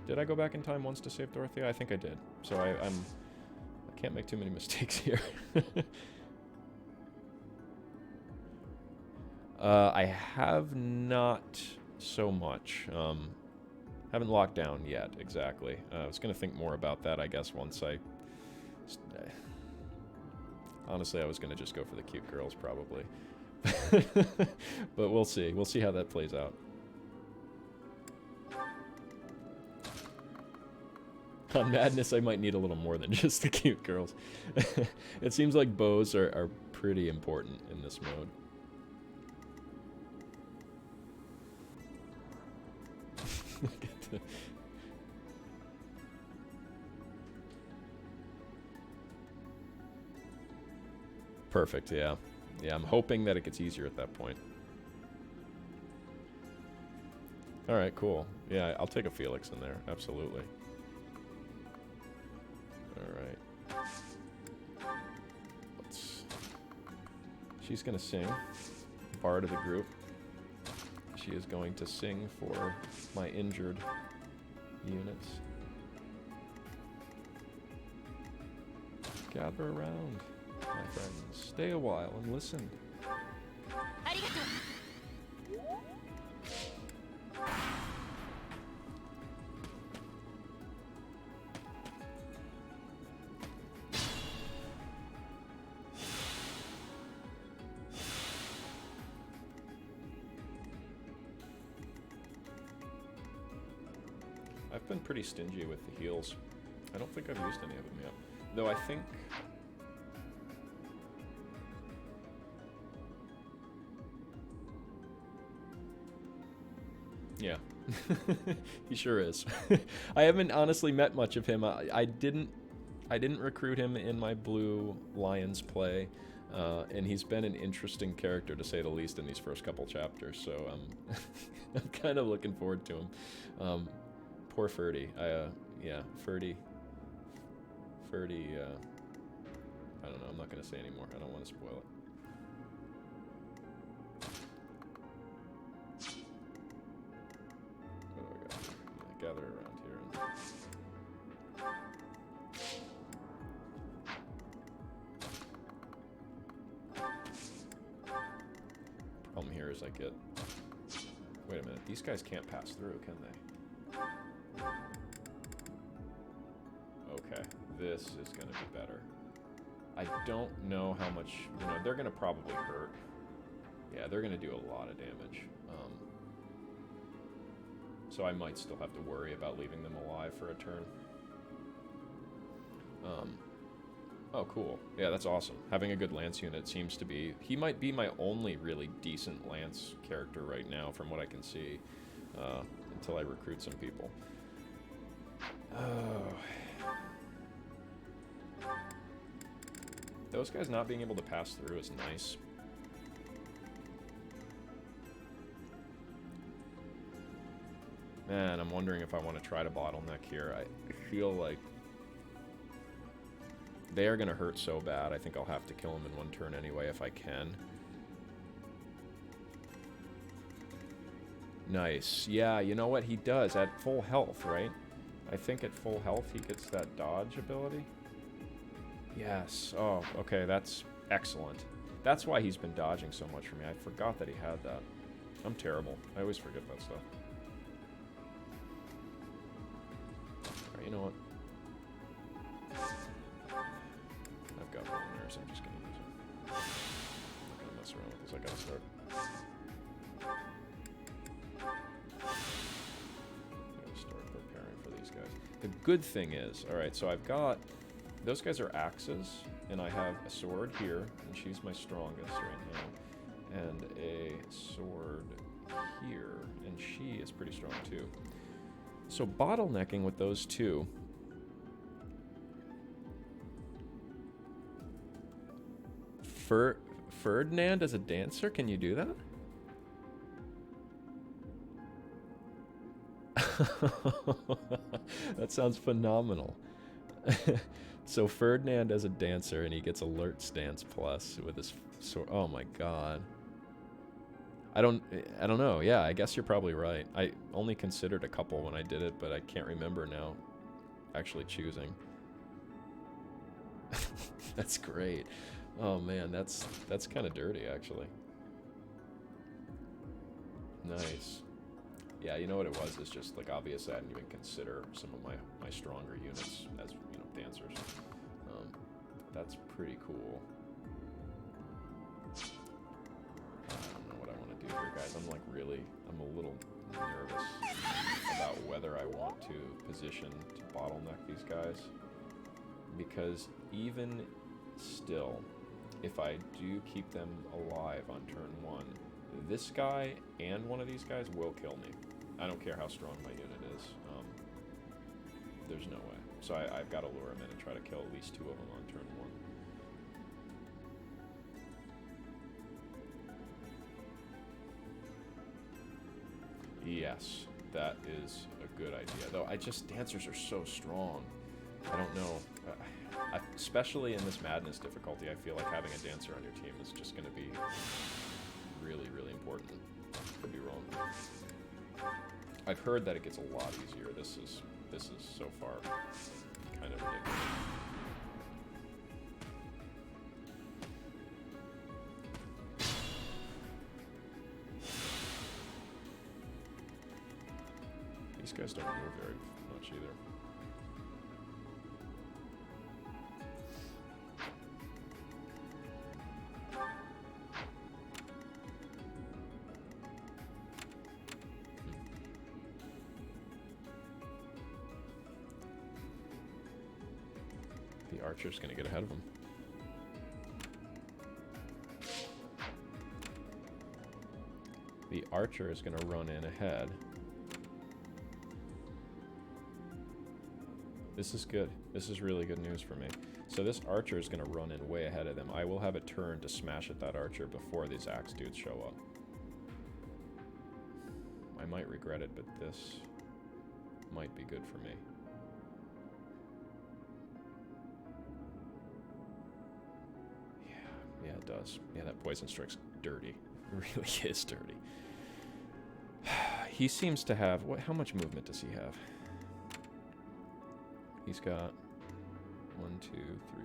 Did I go back in time once to save Dorothea? I think I did. So I can't make too many mistakes here. I have not so much. Haven't locked down yet, exactly. I was going to think more about that, I guess, once I... Honestly, I was going to just go for the cute girls, probably. But we'll see. We'll see how that plays out. On Madness, I might need a little more than just the cute girls. It seems like bows are pretty important in this mode. Perfect, yeah. Yeah, I'm hoping that it gets easier at that point. Alright, cool. Yeah, I'll take a Felix in there, absolutely. Alright. She's gonna sing. Bard of the group. She is going to sing for my injured units. Gather around, my friends. Stay a while and listen. I've been pretty stingy with the heals. I don't think I've used any of them yet. Though I think... Yeah. He sure is. I haven't honestly met much of him. I didn't recruit him in my Blue Lions play. And he's been an interesting character, to say the least, in these first couple chapters. So I'm kind of looking forward to him. Poor Ferdy. Yeah, Ferdy, I don't know, I'm not going to say anymore. I don't want to spoil it. What do I got here? Yeah, gather around here. Problem here is I get... Wait a minute, these guys can't pass through, can they? Okay, this is going to be better. I don't know how much, you know, they're going to probably hurt. Yeah, they're going to do a lot of damage. So I might still have to worry about leaving them alive for a turn. Oh, cool. Yeah, that's awesome. Having a good Lance unit seems to be... He might be my only really decent Lance character right now, from what I can see, until I recruit some people. Oh... Those guys not being able to pass through is nice. And I'm wondering if I want to try to bottleneck here. I feel like they are going to hurt so bad. I think I'll have to kill them in one turn anyway if I can. Nice. Yeah, you know what? He does at full health, right? I think at full health he gets that dodge ability. Yes. Oh, okay. That's excellent. That's why he's been dodging so much for me. I forgot that he had that. I'm terrible. I always forget that stuff. Alright, you know what? I've got one there, so I'm just gonna use it. I'm not gonna mess around with this. I gotta start. Preparing for these guys. The good thing is, alright, so I've got... Those guys are axes, and I have a sword here, and she's my strongest right now. And a sword here, and she is pretty strong too. So bottlenecking with those two... Ferdinand as a dancer? Can you do that? That sounds phenomenal. So Ferdinand as a dancer, and he gets alert stance plus with his sword. Oh my god. I don't know. Yeah, I guess you're probably right. I only considered a couple when I did it, but I can't remember now actually choosing. That's great. Oh man, that's kind of dirty actually. Nice. Yeah, you know what it was? It's just like obvious I didn't even consider some of my stronger units as, you know, dancers. That's pretty cool. I don't know what I want to do here, guys. I'm a little nervous about whether I want to position to bottleneck these guys. Because even still, if I do keep them alive on turn 1, this guy and one of these guys will kill me. I don't care how strong my unit is. There's no way. So I've got to lure him in and try to kill at least 2 of them on turn 1. Yes, that is a good idea. Though dancers are so strong. I don't know. Especially in this madness difficulty, I feel like having a dancer on your team is just going to be really, really important. Could be wrong. I've heard that it gets a lot easier. This is so far kind of ridiculous. These guys don't move very much either. The archer's gonna get ahead of him. The archer is gonna run in ahead. This is good. This is really good news for me. So this archer is gonna run in way ahead of them. I will have a turn to smash at that archer before these axe dudes show up. I might regret it, but this might be good for me. Yeah, it does. Yeah, that poison strike's dirty. It really is dirty. He seems to have... how much movement does he have? He's got 1, 2, 3, 4.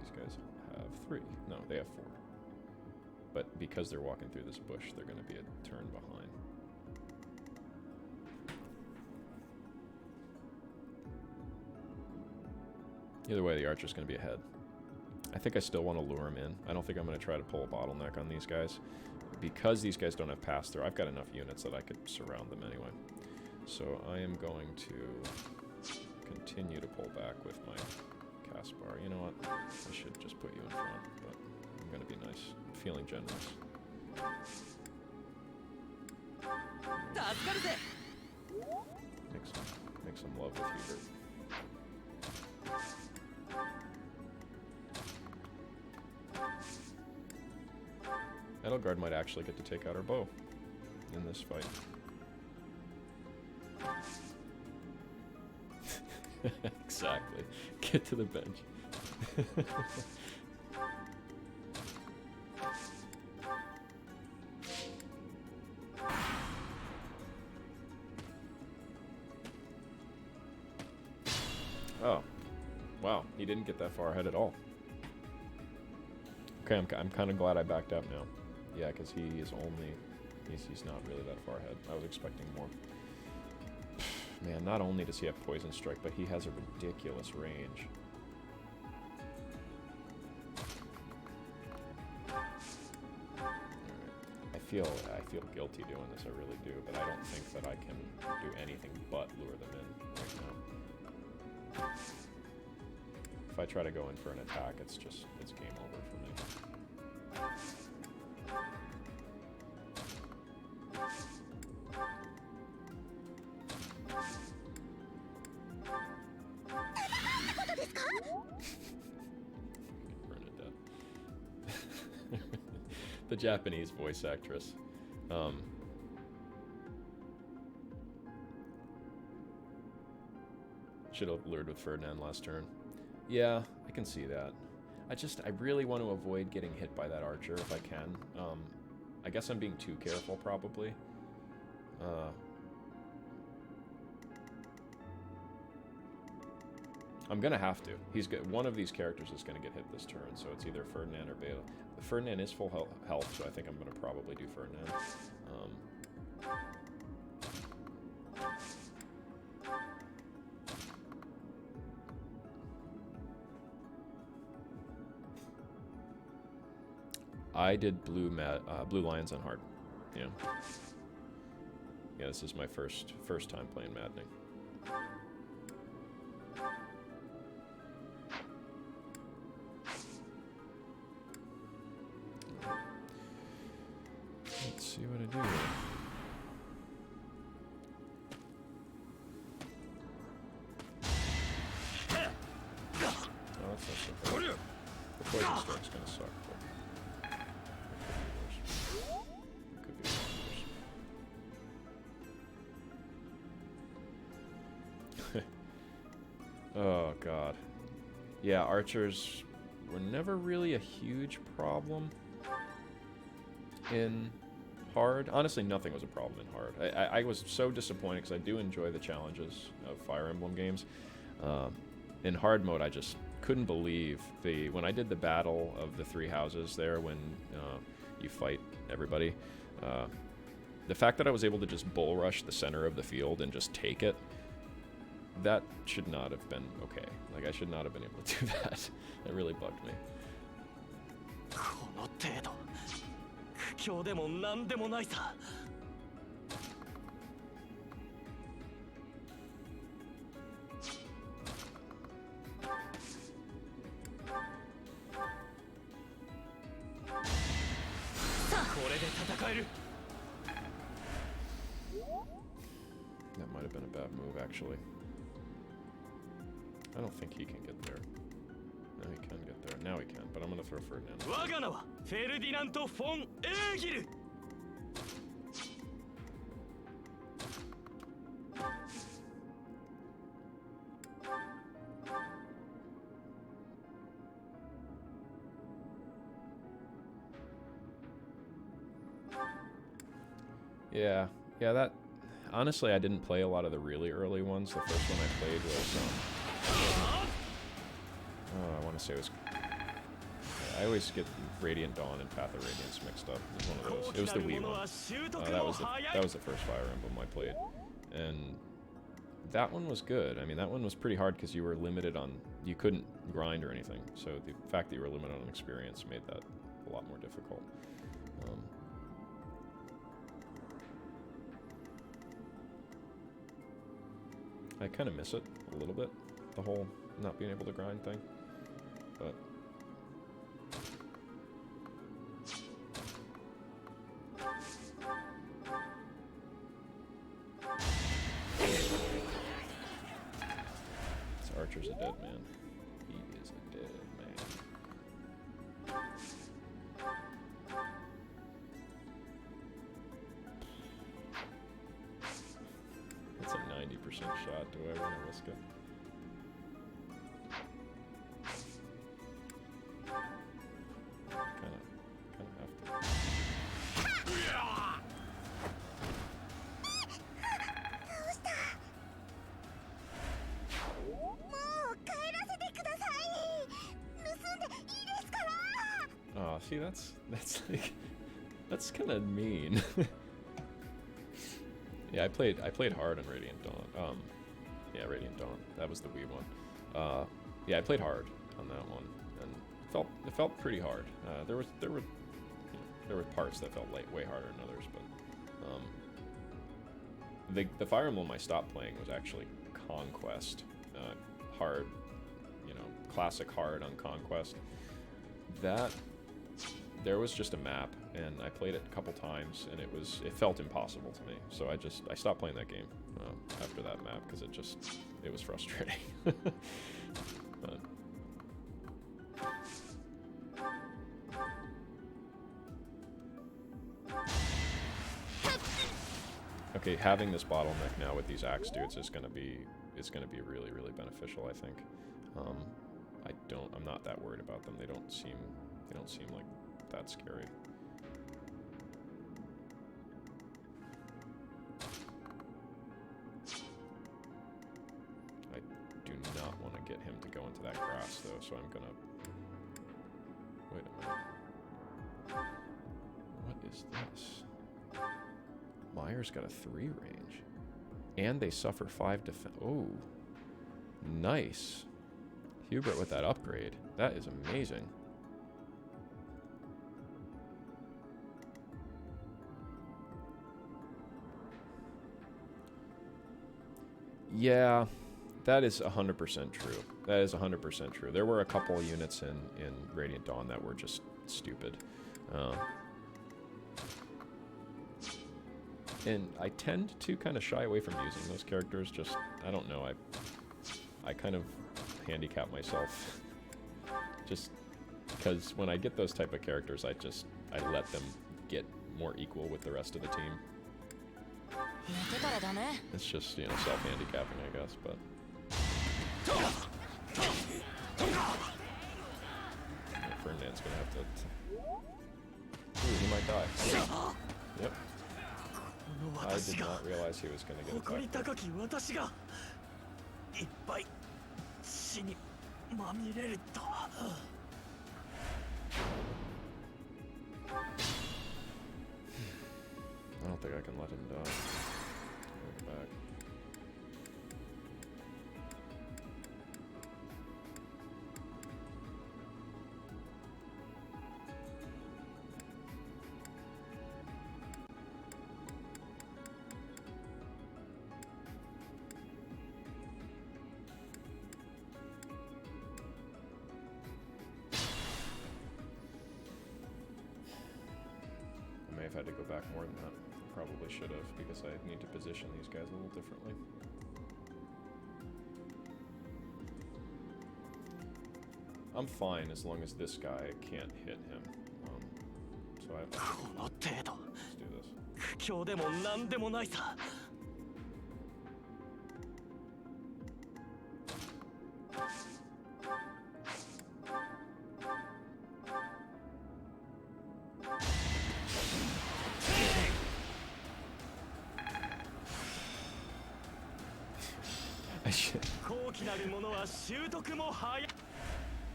These guys have 3. No, they have 4. But because they're walking through this bush, they're going to be a turn behind. Either way, the archer's going to be ahead. I think I still want to lure him in. I don't think I'm going to try to pull a bottleneck on these guys. Because these guys don't have pass-through, I've got enough units that I could surround them anyway. So I am going to continue to pull back with my cast bar. You know what? I should just put you in front, but I'm going to be nice. I'm feeling generous. Make some love with Hubert. Edelgard might actually get to take out her bow in this fight. Exactly. Get to the bench. Oh. Wow, he didn't get that far ahead at all. Okay, I'm kind of glad I backed up now. Yeah, because he is only... He's not really that far ahead. I was expecting more. Man, not only does he have Poison Strike, but he has a ridiculous range. Right. I feel guilty doing this, I really do, but I don't think that I can do anything but lure them in right now. If I try to go in for an attack, it's game over for me. Bernadette. The Japanese voice actress. Should have lured with Ferdinand last turn. Yeah, I can see that. I really want to avoid getting hit by that archer if I can. I guess I'm being too careful, probably. I'm gonna have to. One of these characters is gonna get hit this turn, so it's either Ferdinand or Bela. Ferdinand is full health, so I think I'm gonna probably do Ferdinand. I did Blue Lions on hard. Yeah. Yeah, this is my first time playing Maddening. Let's see what I do here. Oh, that's not so bad. The Poison Strike's gonna suck. Oh god. Yeah, archers were never really a huge problem in hard. Honestly, nothing was a problem in hard. I was so disappointed because I do enjoy the challenges of Fire Emblem games. In hard mode, I just couldn't believe when I did the battle of the three houses there when you fight everybody. The fact that I was able to just bull rush the center of the field and just take it, that should not have been okay. Like, I should not have been able to do that. That really bugged me. That might have been a bad move, actually. I don't think he can get there. No, he can get there. Now he can, but I'm gonna throw Ferdinand. Yeah, that... Honestly, I didn't play a lot of the really early ones. The first one I played was, I want to say it was... I always get Radiant Dawn and Path of Radiance mixed up. It was one of those. It was the Wii one. That was the first Fire Emblem I played. And that one was good. I mean, that one was pretty hard because you were limited on... You couldn't grind or anything. So the fact that you were limited on experience made that a lot more difficult. I kind of miss it a little bit, the whole not being able to grind thing, but... This archer's a dead man. He is a dead man. It's a 90% shot. Do I want to risk it? Oh, see, that's like that's kind of mean. Yeah, I played hard on Radiant Dawn. Yeah, Radiant Dawn. That was the Wii one. Yeah, I played hard on that one, and it felt pretty hard. There were parts that felt way harder than others, but the Fire Emblem I stopped playing was actually Conquest, hard, classic hard on Conquest. There was just a map, and I played it a couple times, and it felt impossible to me. So I stopped playing that game after that map because it was frustrating. But, okay, having this bottleneck now with these axe dudes is gonna be really, really beneficial, I think. I'm not that worried about them. They don't seem like that scary. I do not want to get him to go into that grass though, so I'm gonna wait a minute. What is this? Myers got a 3 range. And they suffer 5 defense. Oh. Nice. Hubert with that upgrade. That is amazing. Yeah, that is 100% true. That is 100% true. There were a couple units in Radiant Dawn that were just stupid. And I tend to kind of shy away from using those characters. Just, I don't know, I kind of handicap myself. Just because when I get those type of characters, I let them get more equal with the rest of the team. It's just, self-handicapping, I guess, but... Ferdinand's gonna have to... Ooh, he might die. Yep. I did not realize he was gonna get attacked. I don't think I can let him die. Go back. I may have had to go back more than that. Probably should have, because I need to position these guys a little differently. I'm fine as long as this guy can't hit him. So let's do this.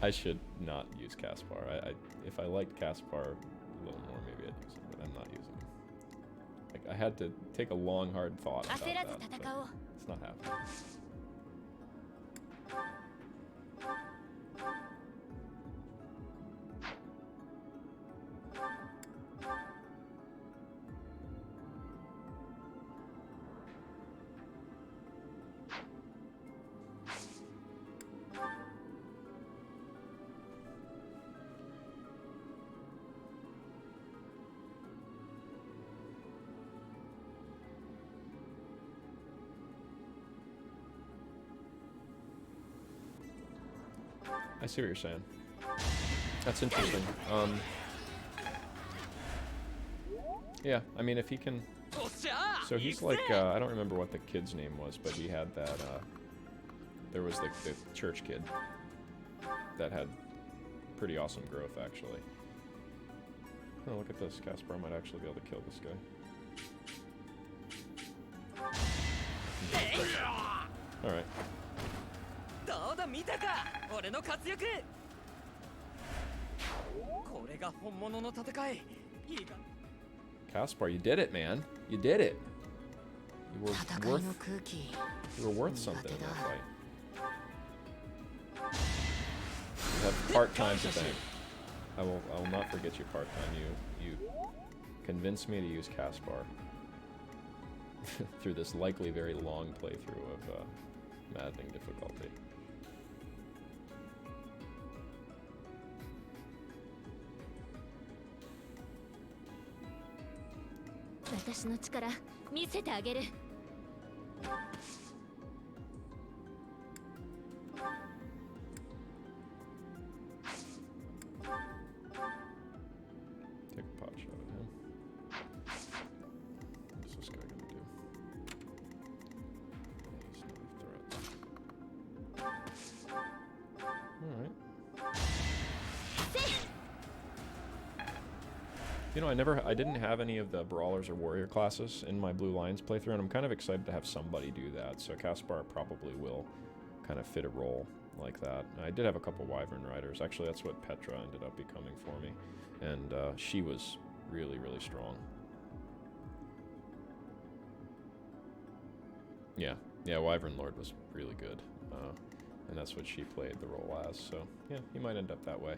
I should not use Caspar. If I liked Caspar a little more, maybe I'd use him, but I'm not using him. Like, I had to take a long, hard thought about that, but it's not happening. I see what you're saying. That's interesting. Yeah, I mean, if he can... So he's like, I don't remember what the kid's name was, but he had that, there was the church kid that had pretty awesome growth, actually. Oh, look at this. Caspar might actually be able to kill this guy. Alright. これが本物の戦い。いいか。 Caspar, you did it, man. You did it. You 戦 were いの worth, 空気 you were worth something in that fight. You have part-time to thank. I will not forget you part-time. You convinced me to use Caspar through this likely very long playthrough of maddening difficulty. 私の力見せてあげる。 Take a pot shot at him. What's this guy gonna do? He's not a threat. Alright. You know, I didn't have any of the Brawlers or Warrior classes in my Blue Lions playthrough, and I'm kind of excited to have somebody do that, so Caspar probably will kind of fit a role like that. I did have a couple Wyvern Riders. Actually, that's what Petra ended up becoming for me, and she was really, really strong. Yeah, Wyvern Lord was really good, and that's what she played the role as, so yeah, he might end up that way.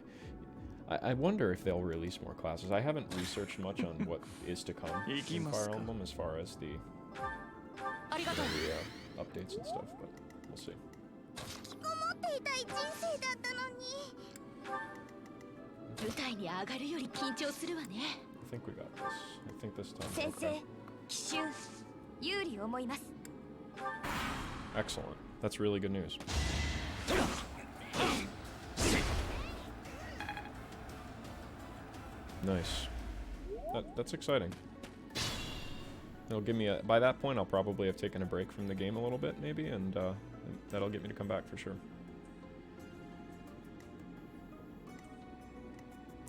I wonder if they'll release more classes. I haven't researched much on what is to come in Fire Emblem as far as the, updates and stuff, but we'll see. I think we got this. I think this time. Okay. Excellent. That's really good news. Nice. That's exciting. It'll give me by that point I'll probably have taken a break from the game a little bit maybe, and that'll get me to come back for sure.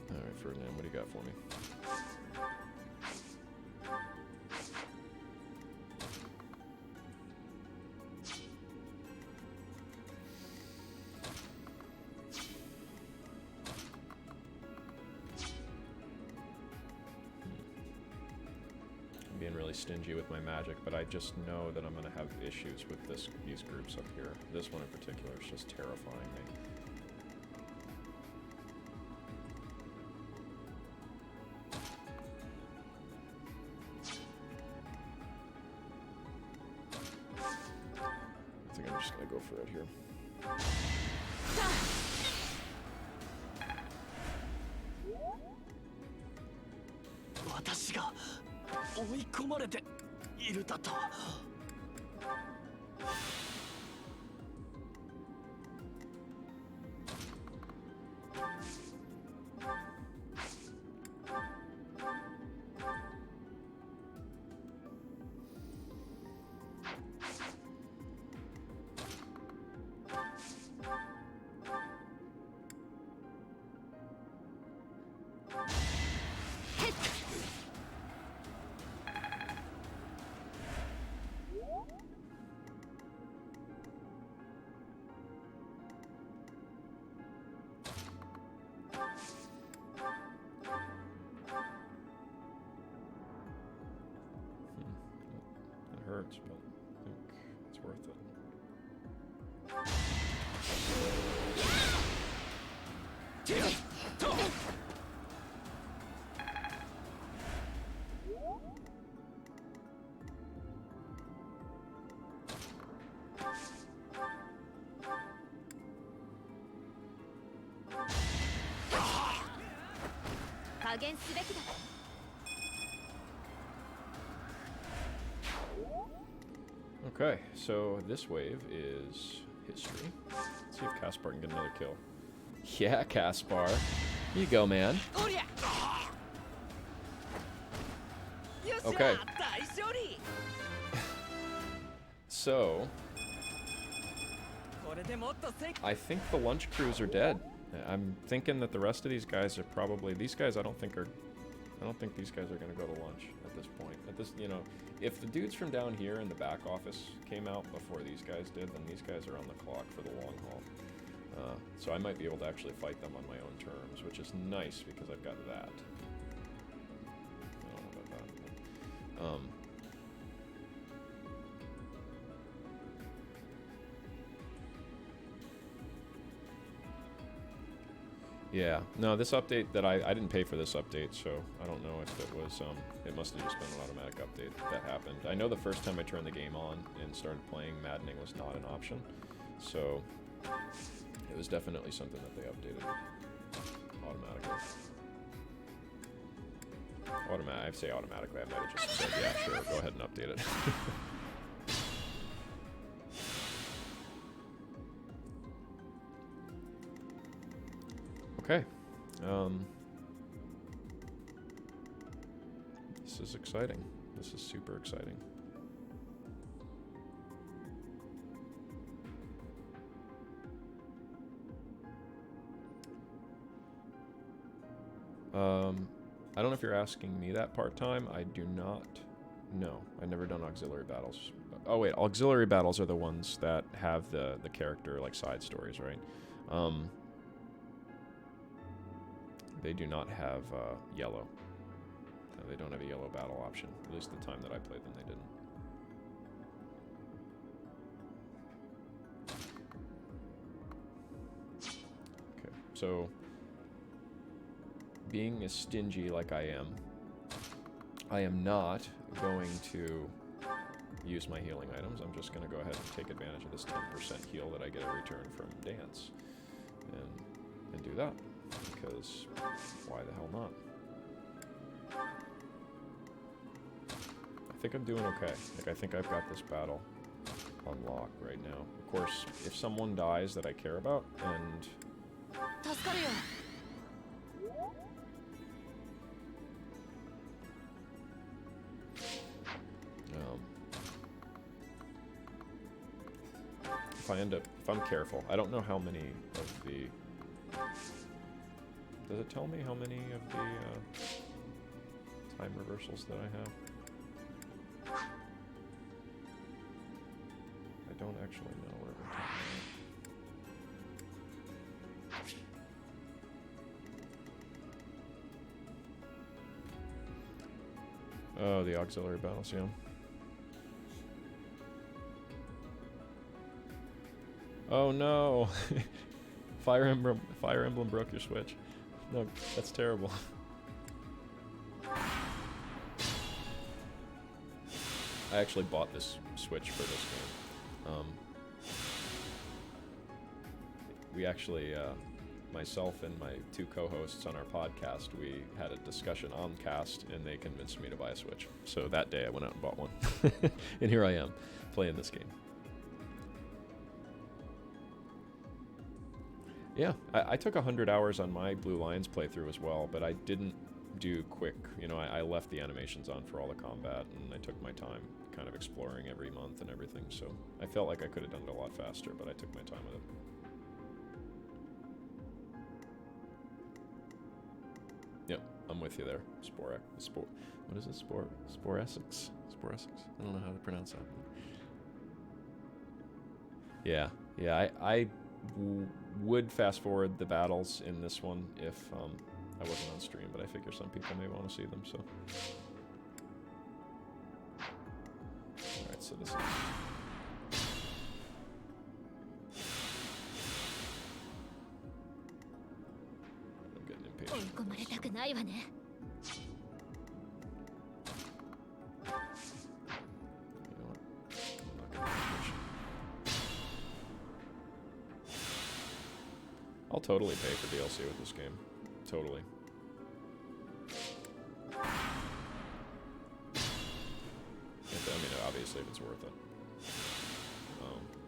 Alright, Ferdinand, what do you got for me? Being really stingy with my magic, but I just know that I'm going to have issues with these groups up here. This one in particular is just terrifying me. I think I'm just going to go for it here. It hurts, but I think it's worth it. Okay, so this wave is history. Let's see if Caspar can get another kill. Yeah, Caspar. Here you go, man. Okay. So, I think the lunch crews are dead. I'm thinking that the rest of these guys are probably, these guys I don't think these guys are going to go to lunch at this point. At this, you know, if the dudes from down here in the back office came out before these guys did, then these guys are on the clock for the long haul. So I might be able to actually fight them on my own terms, which is nice because I've got that. I don't know about that. But, yeah, no, this update that I didn't pay for this update, so I don't know if it was, it must have just been an automatic update that happened. I know the first time I turned the game on and started playing, maddening was not an option, so it was definitely something that they updated automatically. I say automatically, I might have just said, yeah, sure, go ahead and update it. Okay. This is exciting. This is super exciting. I don't know if you're asking me that part-time. I do not. No, I've never done auxiliary battles. Oh wait, auxiliary battles are the ones that have the character like side stories, right? They do not have yellow. They don't have a yellow battle option. At least the time that I played them, they didn't. Okay, so being as stingy like I am not going to use my healing items. I'm just going to go ahead and take advantage of this 10% heal that I get every turn from Dance, and do that. Because why the hell not? I think I'm doing okay. Like, I think I've got this battle on lock right now. Of course, if someone dies that I care about, and if I'm careful, I don't know how many of the. Does it tell me how many of the time reversals that I have? I don't actually know where we're talking about. Oh, the auxiliary battles, yeah. Oh no! Fire Emblem broke your Switch. No, that's terrible. I actually bought this Switch for this game. We actually, myself and my two co-hosts on our podcast, we had a discussion on cast, and they convinced me to buy a Switch. So that day I went out and bought one. And here I am, playing this game. Yeah, I took 100 hours on my Blue Lions playthrough as well, but I didn't do quick. You know, I left the animations on for all the combat, and I took my time kind of exploring every month and everything, so I felt like I could have done it a lot faster, but I took my time with it. Yep, I'm with you there. What is it? Sporesix? I don't know how to pronounce that. Yeah, I would fast forward the battles in this one if I wasn't on stream, but I figure some people may want to see them, so. Alright, so this is... I'm getting impatient. You know what? I'm not gonna be patient. I'll totally pay for DLC with this game. Totally. I mean, obviously, if it's worth it.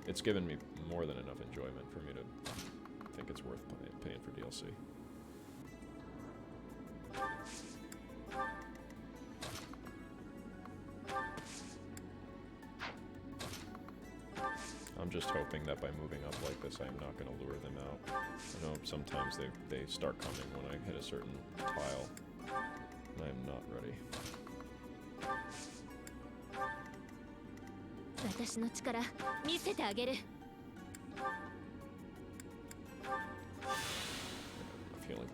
It's given me more than enough enjoyment for me to think it's worth paying for DLC. I'm just hoping that by moving up like this, I'm not going to lure them out. I know sometimes they start coming when I hit a certain tile, and I'm not ready.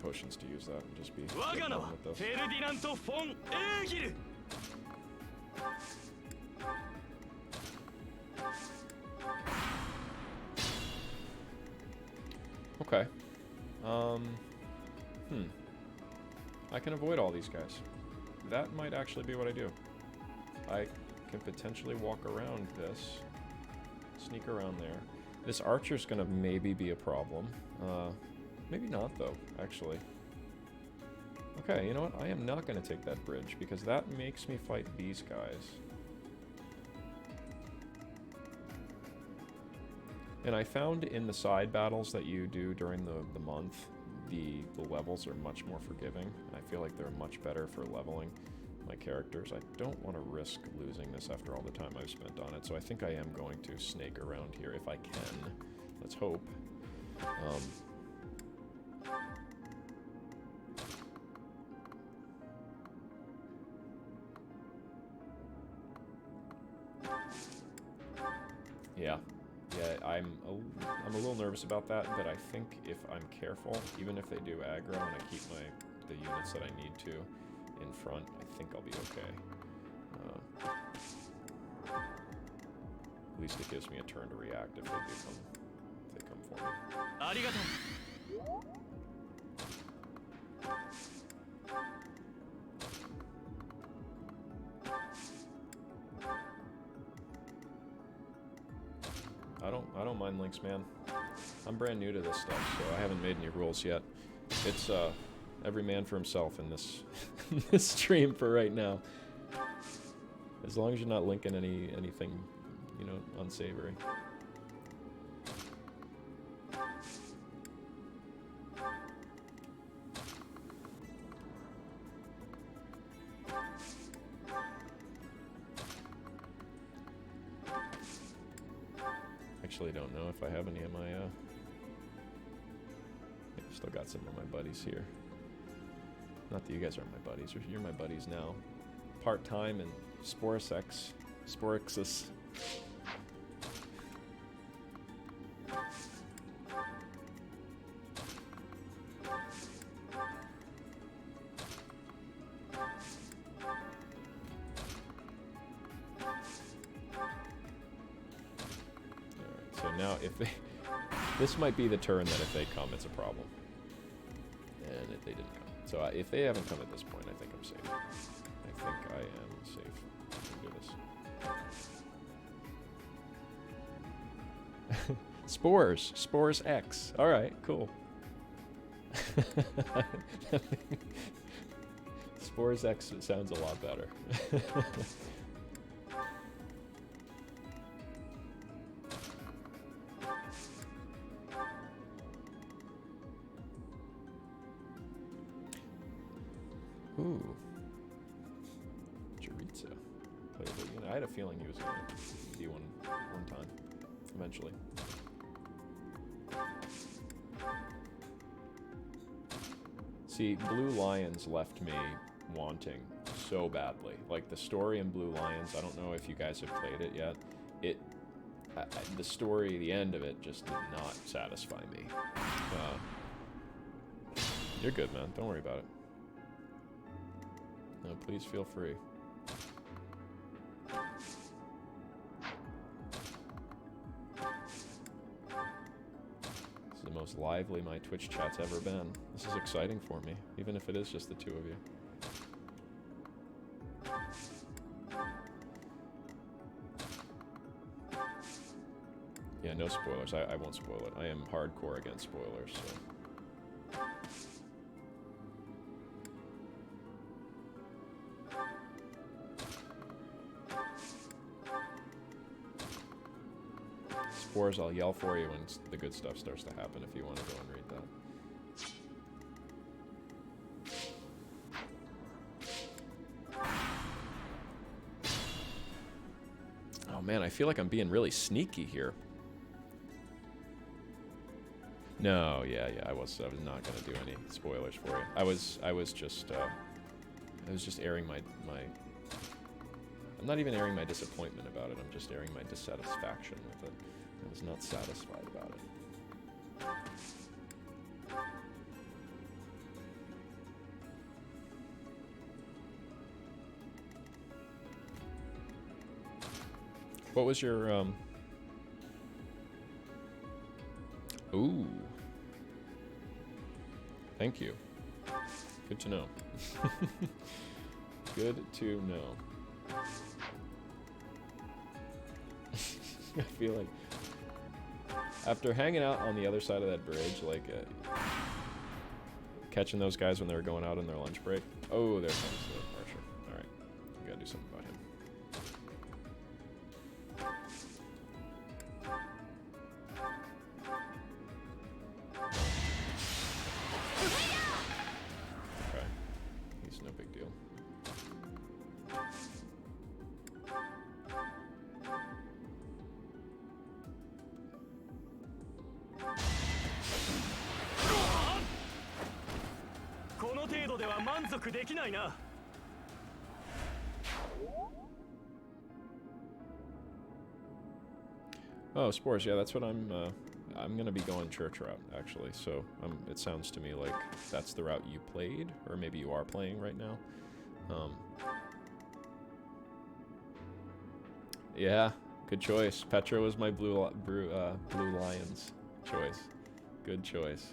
potions to use that and just be 我 get が名 done は with フ this. ェルディナント・フォン・エーギル Okay. I can avoid all these guys. That might actually be what I do. I can potentially walk around this, sneak around there. This archer's gonna maybe be a problem. Maybe not though, actually. Okay, you know what? I am not gonna take that bridge because that makes me fight these guys. And I found in the side battles that you do during the month, the levels are much more forgiving. I feel like they're much better for leveling my characters. I don't want to risk losing this after all the time I've spent on it, so I think I am going to snake around here if I can. Let's hope. Yeah. Yeah, I'm a little nervous about that, but I think if I'm careful, even if they do aggro and I keep the units that I need to in front, I think I'll be okay. At least it gives me a turn to react if they come for me. ありがとう I don't mind links, man. I'm brand new to this stuff, so I haven't made any rules yet. It's every man for himself in this this stream for right now. As long as you're not linking anything, you know, unsavory. Actually don't know if I have any of my I've still got some of my buddies here. Not that you guys aren't my buddies, you're my buddies now. Part-time and Sporixus. Now, if they... This might be the turn that if they come, it's a problem. And if they didn't come. So if they haven't come at this point, I think I'm safe. I think I am safe. I can do this. Spores. Spores X. Alright, cool. Spores X sounds a lot better. Ooh. Chorizo. Playable unit. I had a feeling he was going to be one time. Eventually. See, Blue Lions left me wanting so badly. Like, the story in Blue Lions, I don't know if you guys have played it yet. The story, the end of it, just did not satisfy me. You're good, man. Don't worry about it. No, please feel free. This is the most lively my Twitch chat's ever been. This is exciting for me, even if it is just the two of you. Yeah, no spoilers. I won't spoil it. I am hardcore against spoilers, so... Spores, I'll yell for you when the good stuff starts to happen if you want to go and read that. Oh man, I feel like I'm being really sneaky here. No, yeah, I was not gonna do any spoilers for you. I was just airing my I'm not even airing my disappointment about it. I'm just airing my dissatisfaction with it. I was not satisfied about it. What was your Ooh. Thank you. Good to know. Good to know. I feel like after hanging out on the other side of that bridge, like catching those guys when they were going out on their lunch break. Oh, there comes the archer. All right, we gotta do something about him. Okay, he's no big deal. Oh, spores. Yeah, that's what I'm gonna be going church route actually. So it sounds to me like that's the route you played, or maybe you are playing right now. Yeah, good choice. Petra was my blue lions choice. Good choice.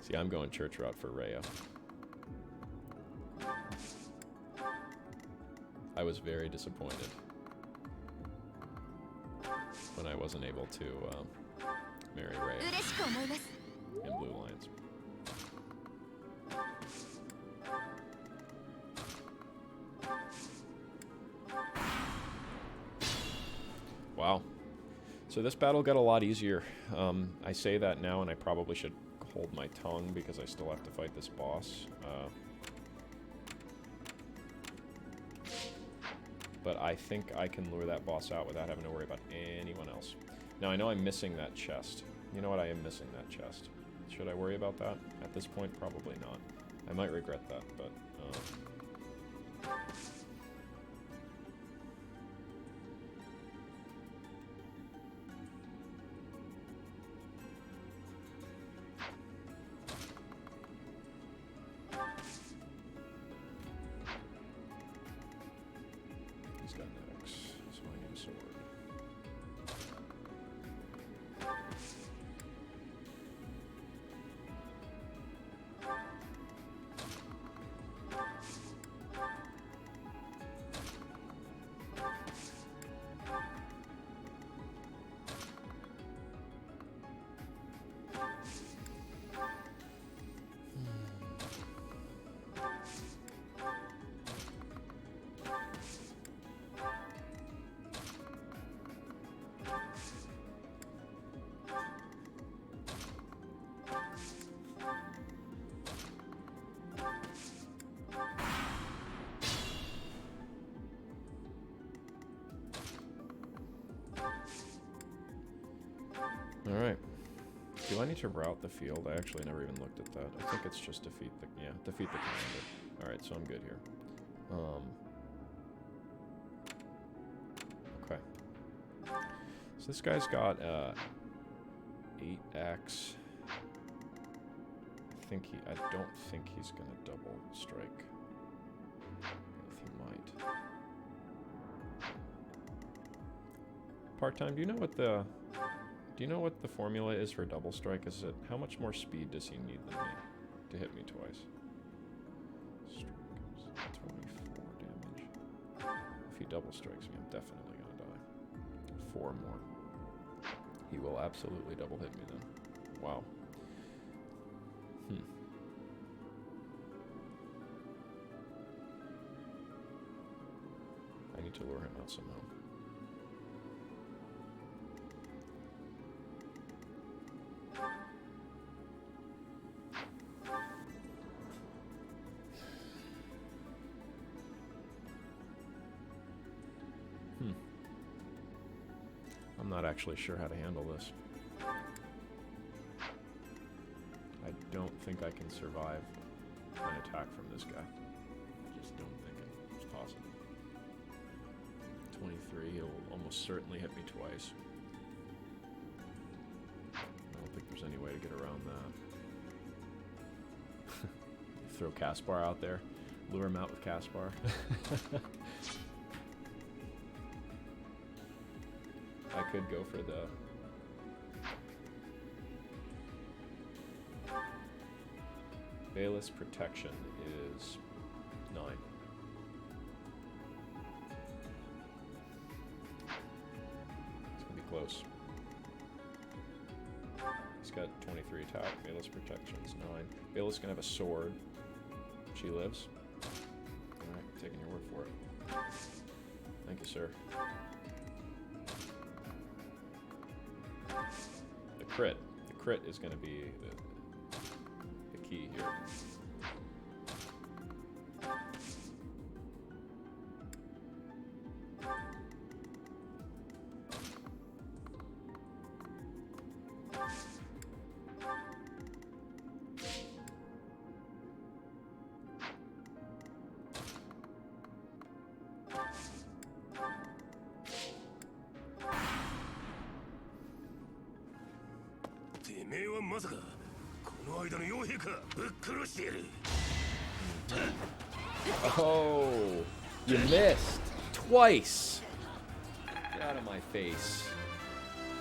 See, I'm going church route for Rhea. I was very disappointed when I wasn't able to marry Rhea in Blue Lions. Wow. So this battle got a lot easier. I say that now, and I probably should hold my tongue because I still have to fight this boss. But I think I can lure that boss out without having to worry about anyone else. Now, I know I'm missing that chest. You know what? I am missing that chest. Should I worry about that? At this point, probably not. I might regret that, but... He's got an axe, so I need a sword. Alright. Do I need to route the field? I actually never even looked at that. I think it's just defeat the commander. Alright, so I'm good here. Okay. So this guy's got 8x. I don't think he's gonna double strike. If he might. Part-time, do you know what the formula is for double strike? Is it how much more speed does he need than me to hit me twice? Strike 24 damage. If he double strikes me, I'm definitely gonna die. 4 more. He will absolutely double hit me then. Wow. I need to lure him out somehow. I'm not actually sure how to handle this. I don't think I can survive an attack from this guy. I just don't think it's possible. 23, he'll almost certainly hit me twice. I don't think there's any way to get around that. Throw Caspar out there. Lure him out with Caspar. I could go for the... Bayless Protection is 9. It's gonna be close. He's got 23 attack. Bayless Protection's 9. Bayless gonna have a sword. She lives. Alright, taking your word for it. Thank you, sir. The crit. The crit is gonna be the key here. Oh, you missed twice. Get out of my face.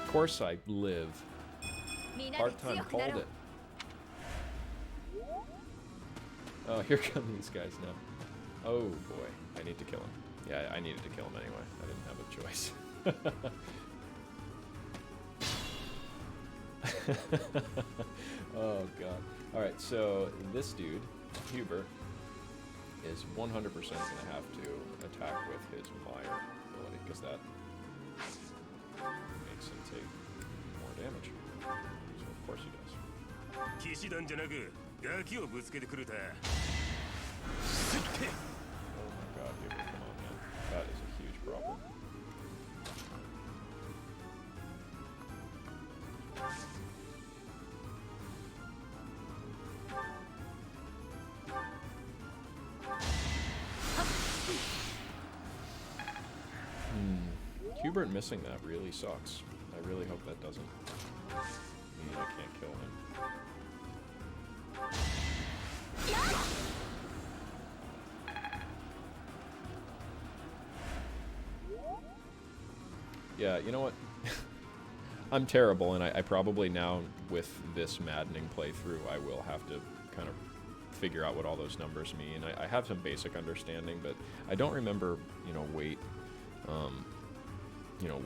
Of course I live. Part-time called it. Oh, here come these guys now. Oh boy, I need to kill him. Yeah, I needed to kill him anyway. I didn't have a choice. Oh god. Alright, so this dude, Huber, is 100% going to have to attack with his Mire ability, because that makes him take more damage. So of course he does. Oh my god, Huber, come on, man. That is a huge problem. Hubert missing that really sucks. I really hope that doesn't mean I can't kill him. Yeah, you know what? I'm terrible, and I probably now, with this maddening playthrough, I will have to kind of figure out what all those numbers mean. I have some basic understanding, but I don't remember, weight,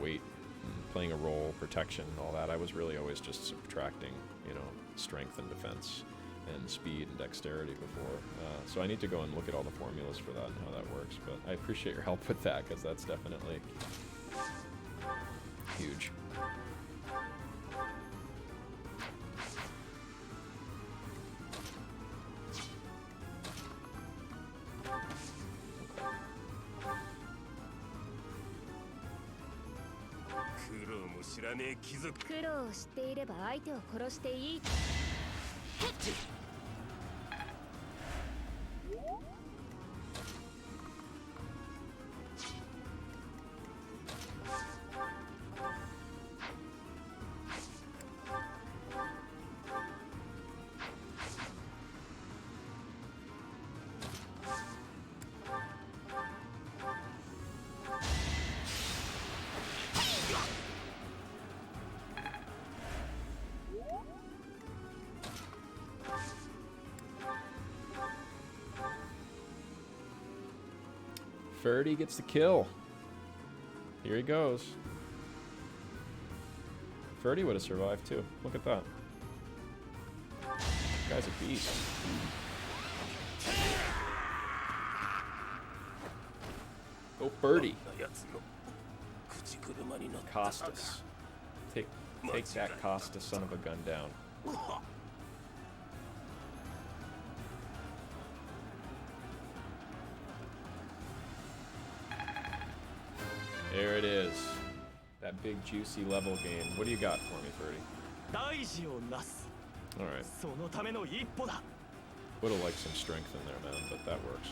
weight, playing a role, protection, and all that. I was really always just subtracting, strength and defense and speed and dexterity before. So I need to go and look at all the formulas for that and how that works, but I appreciate your help with that, because that's definitely huge. Ferdy gets the kill. Here he goes. Ferdy would have survived too. Look at that. Guy's a beast. Go Ferdy. Costas. Take that Costas son of a gun down. There it is. That big juicy level game. What do you got for me, Ferdy? Alright. Would have liked some strength in there, man, but that works.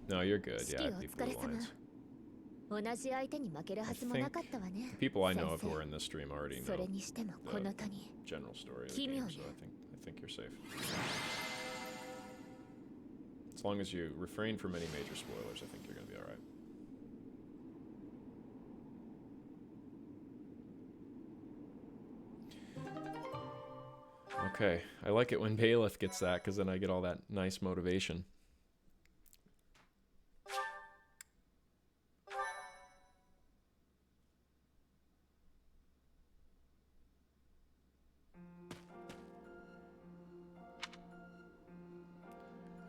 No, you're good. Yeah, I beat Blue Lions. I think the people I know of who are in this stream already know the general story of the game, so I think you're safe. As long as you refrain from any major spoilers, I think you're going to be alright. Okay, I like it when Bailiff gets that, because then I get all that nice motivation.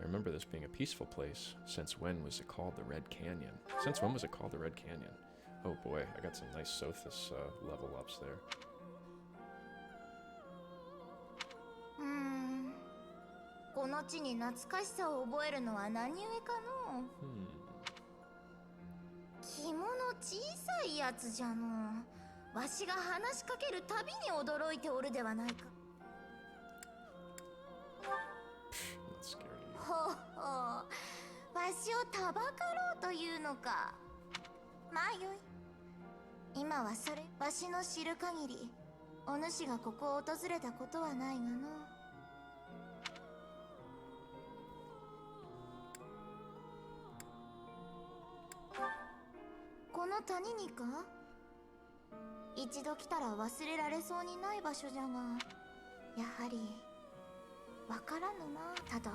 I remember this being a peaceful place. Since when was it called the Red Canyon? Since when was it called the Red Canyon? Oh boy, I got some nice Sothis level ups there. この地に懐かしさを覚えるのは何故かの肝の小さいやつじゃのわしが話しかけるたびに驚いておるではないかほうほうわしをたばかろうというのかまあよい今はそれわしの知る限りお主がここを訪れたことはないがのこの谷にか一度来たら忘れられそうにない場所じゃがやはりわからぬなただ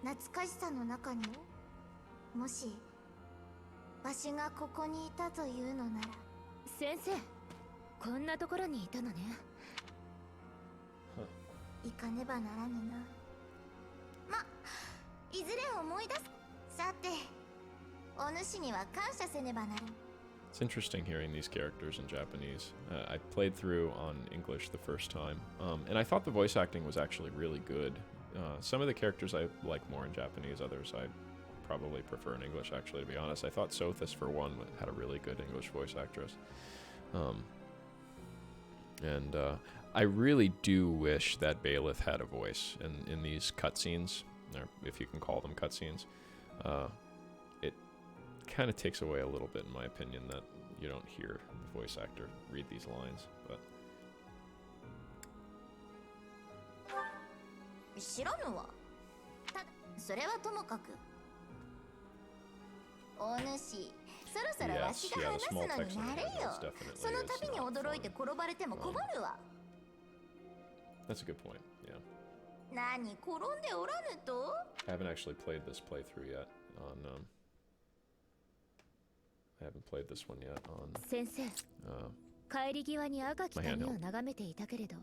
懐かしさの中にもしわしがここにいたというのなら先生こんなところにいたのね行かねばならぬなまいずれ思い出すさてお主には感謝せねばならん It's interesting hearing these characters in Japanese. I played through on English the first time, and I thought the voice acting was actually really good. Some of the characters I like more in Japanese, others I probably prefer in English, actually, to be honest. I thought Sothis, for one, had a really good English voice actress. And I really do wish that Bailiff had a voice in these cutscenes, or if you can call them cutscenes. It kind of takes away a little bit, in my opinion, that you don't hear the voice actor read these lines. But 知らぬわそれはともかくお主そろそろわしが話すのになれよその度に驚いて転ばれても困るわ That's a good point, yeah. 何転んでおらぬと I haven't actually played this playthrough yet on I haven't played this one yet on 先生帰り際に赤き谷を眺めていたけれど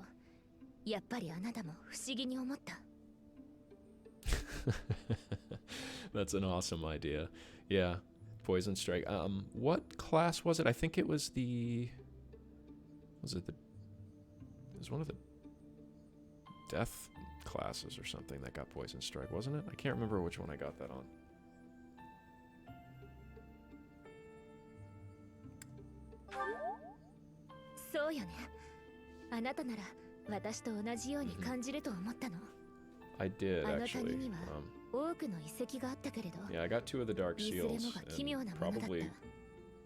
やっぱりあなたも不思議に思った That's an awesome idea. Yeah, Poison Strike. What class was it? I think it was the... It was one of the death classes or something that got Poison Strike, wasn't it? I can't remember which one I got that on. So, よね。あなたなら私と同じように感じると思ったの。I did actually. Yeah, I got 2 of the Dark Seals and probably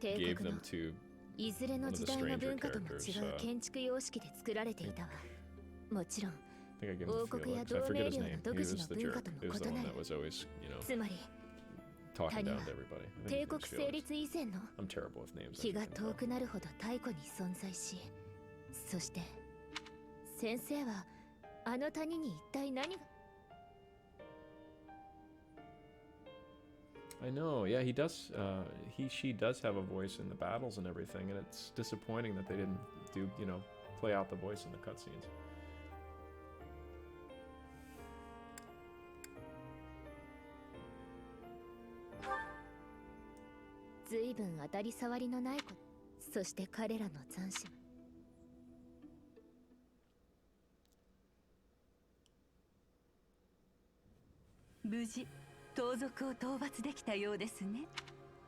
gave them to one of the stranger characters. I think I gave him to Felix. I forget his name. He was the jerk. He was the one that was always, you know, talking down to everybody. I think his name's Felix. I'm terrible with names. 気が遠くなるほど太古に存在し、そして先生はあの谷に一体何が I know, yeah, he does, she does have a voice in the battles and everything, and it's disappointing that they didn't do, you know, play out the voice in the cutscenes. ずいぶん当たり障りのないこと、そして彼らの残滓。無事盗賊を討伐できたようですね。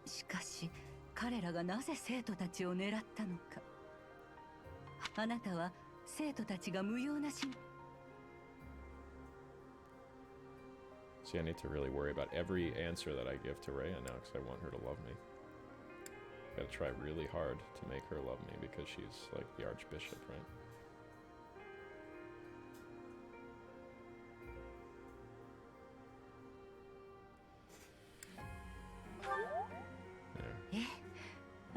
しかし彼らがなぜ生徒たちを狙ったのか。あなたは生徒たちが無用な心 See, I need to really worry about every answer that I give to Rhea now because I want her to love me. Gotta try really hard to make her love me because she's like the Archbishop, right?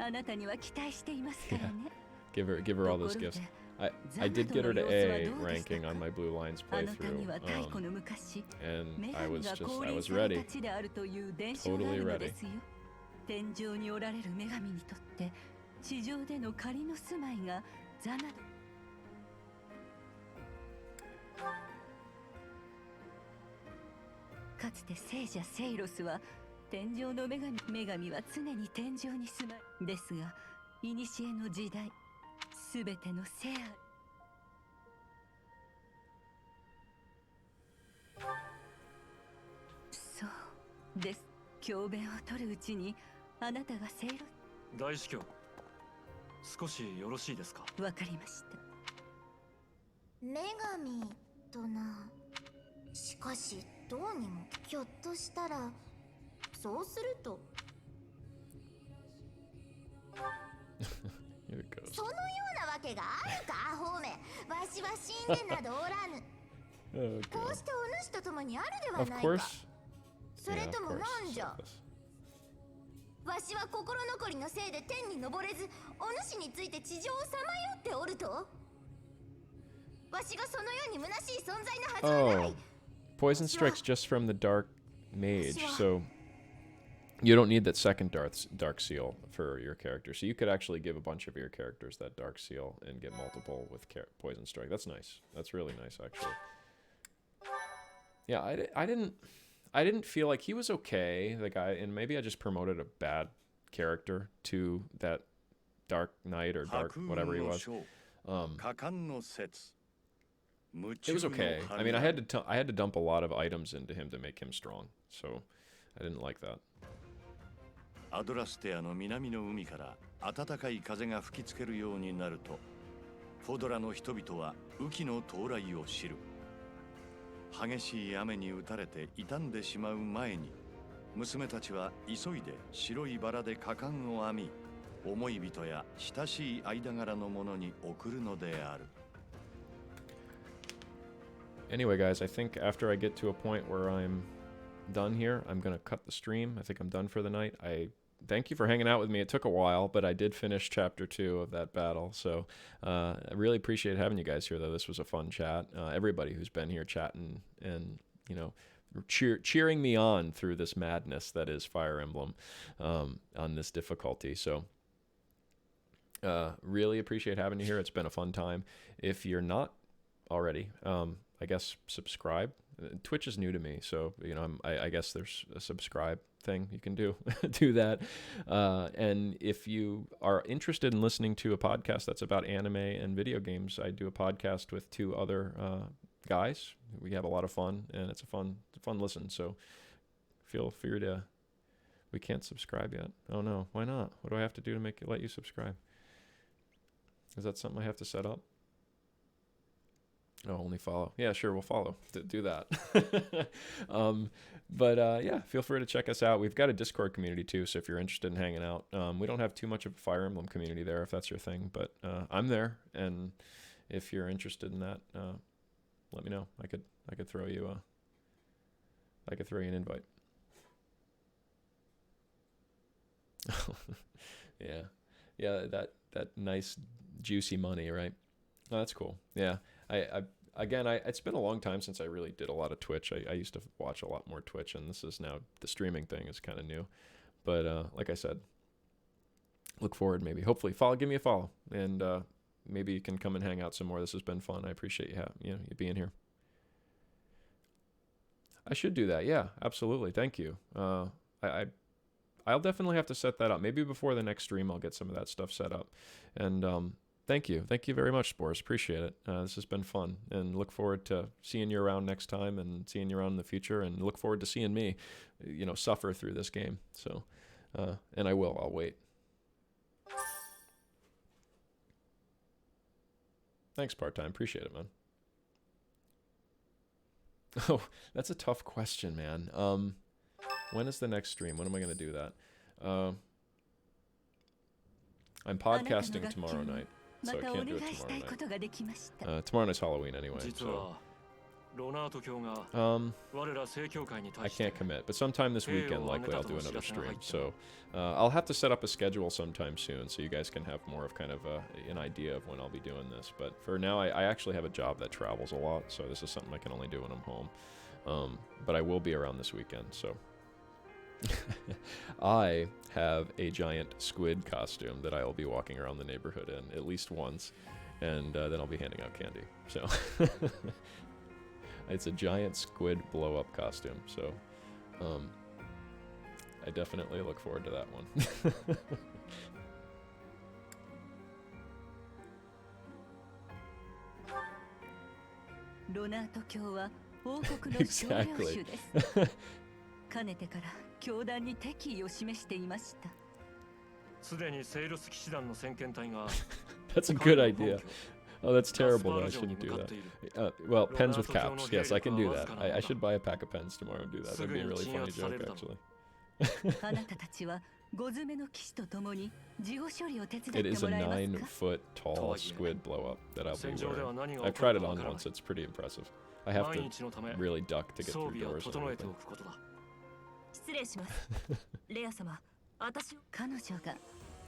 あなたには期待していますからね。Give her all those gifts. I did get her to A ranking on my Blue Lines あなたに playthrough, は太古の昔、 and 女 I 神 was が just 降 I 臨 was され ready. た地であるという伝承があるのですよ。天上におられる女神にとって地上での仮の住まいがザナド。かつて聖者セイロスは天上の女神は常に天上に住まいですが、古の時代すべての聖あるそうです。教鞭を取るうちにあなたがセイロ大司教、少しよろしいですか。わかりました。女神とな。しかしどうにもひょっとしたらそうすると Here it goes. そのようなわけがあるかアホめ。わしは死んでなどおらぬ。 Oh, こう God. してお主と共にあるでは Of ないか。 course. そ Yeah, れ of とも course. なんじゃ。 Selfless. わしは心残りのせいで天に昇れず、お主について地上をさまよっておると。わしがそのように虚しい存在のはずはない。 Oh, poison strikes just from the dark mage, so you don't need that second dark seal for your character. So you could actually give a bunch of your characters that dark seal and get multiple with poison strike. That's nice. That's really nice, actually. Yeah, I didn't feel like he was okay, the guy, and maybe I just promoted a bad character to that Dark Knight or Dark whatever he was. It was okay. I mean, I had to dump a lot of items into him to make him strong, so I didn't like that. アドラステアの南の海から暖かい風が吹きつけるようになると、フォドラの人々は雨季の到来を知る。激しい雨に打たれて傷んでしまう前に、娘たちは急いで白いバラで果敢を編み、思い人や親しい間柄の者に送るのである。Anyway, guys, I think after I get to a point where I'm done here, I'm going to cut the stream. I think I'm done for the night. I thank you for hanging out with me. It took a while, but I did finish chapter 2 of that battle. So I really appreciate having you guys here, though. This was a fun chat. Everybody who's been here chatting and, you know, cheering me on through this madness that is Fire Emblem on this difficulty. So really appreciate having you here. It's been a fun time. If you're not already, I guess subscribe. Twitch is new to me, so you know I guess there's a subscribe thing you can do. Do that. And if you are interested in listening to a podcast that's about anime and video games, I do a podcast with 2 other guys. We have a lot of fun, and it's a fun listen. So feel free to. We can't subscribe yet. Oh no, why not? What do I have to do to let you subscribe? Is that something I have to set up? Oh, only follow. Yeah, sure, we'll follow. Do that. Yeah, feel free to check us out. We've got a Discord community too, so if you're interested in hanging out, we don't have too much of a Fire Emblem community there, if that's your thing, but I'm there, and if you're interested in that, let me know. I could throw you an invite. Yeah, that nice juicy money, right? Oh, that's cool. Yeah. It's been a long time since I really did a lot of Twitch. I used to watch a lot more Twitch, and this is now the streaming thing is kind of new. But like I said, look forward maybe. Hopefully, give me a follow, and maybe you can come and hang out some more. This has been fun. I appreciate you being here. I should do that. Yeah, absolutely. Thank you. I'll definitely have to set that up. Maybe before the next stream, I'll get some of that stuff set up. And thank you very much, Spores. Appreciate it. This has been fun, and look forward to seeing you around next time, and seeing you around in the future, and look forward to seeing me, suffer through this game. So, and I'll wait. Thanks, part-time. Appreciate it, man. Oh, that's a tough question, man. When is the next stream? When am I going to do that? I'm podcasting tomorrow night, so I can't do it tomorrow night. Tomorrow night's Halloween anyway, so I can't commit, but sometime this weekend likely I'll do another stream. So I'll have to set up a schedule sometime soon so you guys can have more of kind of an idea of when I'll be doing this. But for now, I actually have a job that travels a lot, so this is something I can only do when I'm home. But I will be around this weekend, so... I have a giant squid costume that I will be walking around the neighborhood in at least once, and then I'll be handing out candy. So it's a giant squid blow-up costume, so I definitely look forward to that one. Exactly. かねてから教団に敵意を示していました。すでにセイロス騎士団の先遣隊が That's a good idea. Oh, that's terrible. I shouldn't do that. Well, pens with caps. Yes, I can do that. I should buy a pack of pens tomorrow and do that. That'd be a really funny joke, actually. あなたたちは5詰めの騎士と共に事後処理を手伝 It って is a もらえますか 9-foot tall squid blow up that I'll be wearing. I've tried it on once. It's pretty impressive. I have to really duck to get through doors and everything. 失礼します。レア様、私彼女が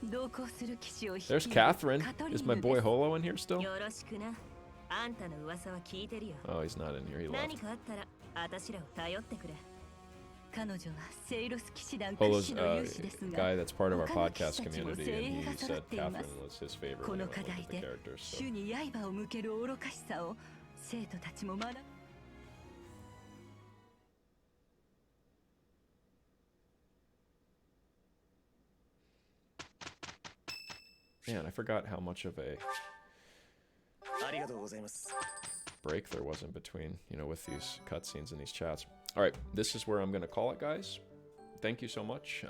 同行する騎士を There's Catherine. Is my boy Holo in here still? よろしくな。あんたの噂は聞いてるよ。 Oh, he's not in here. He 何 left. かあったら私らを頼ってくれ。彼女はセイロス騎士団屈 Holo's 指の勇士ですが、 guy that's part of our 他の騎 podcast 士たちも community, 精 and 鋭が he 揃 said っていま Catherine す。 was his favorite こ when he の went 課 and 題 looked at the で characters. 主 So. に刃を向ける愚かしさを生徒たちも学ぶ。Man, I forgot how much of a break there was in between, you know, with these cutscenes and these chats. All right, this is where I'm going to call it, guys. Thank you so much.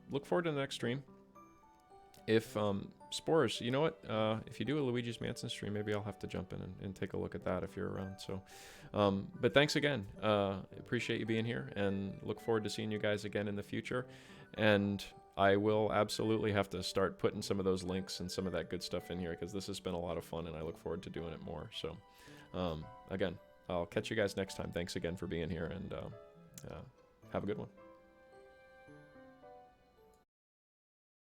Look forward to the next stream. If, Spores, you know what? If you do a Luigi's Mansion stream, maybe I'll have to jump in and take a look at that if you're around. So, but thanks again. Appreciate you being here, and look forward to seeing you guys again in the future. And I will absolutely have to start putting some of those links and some of that good stuff in here, because this has been a lot of fun, and I look forward to doing it more. So, again, I'll catch you guys next time. Thanks again for being here, and have a good one.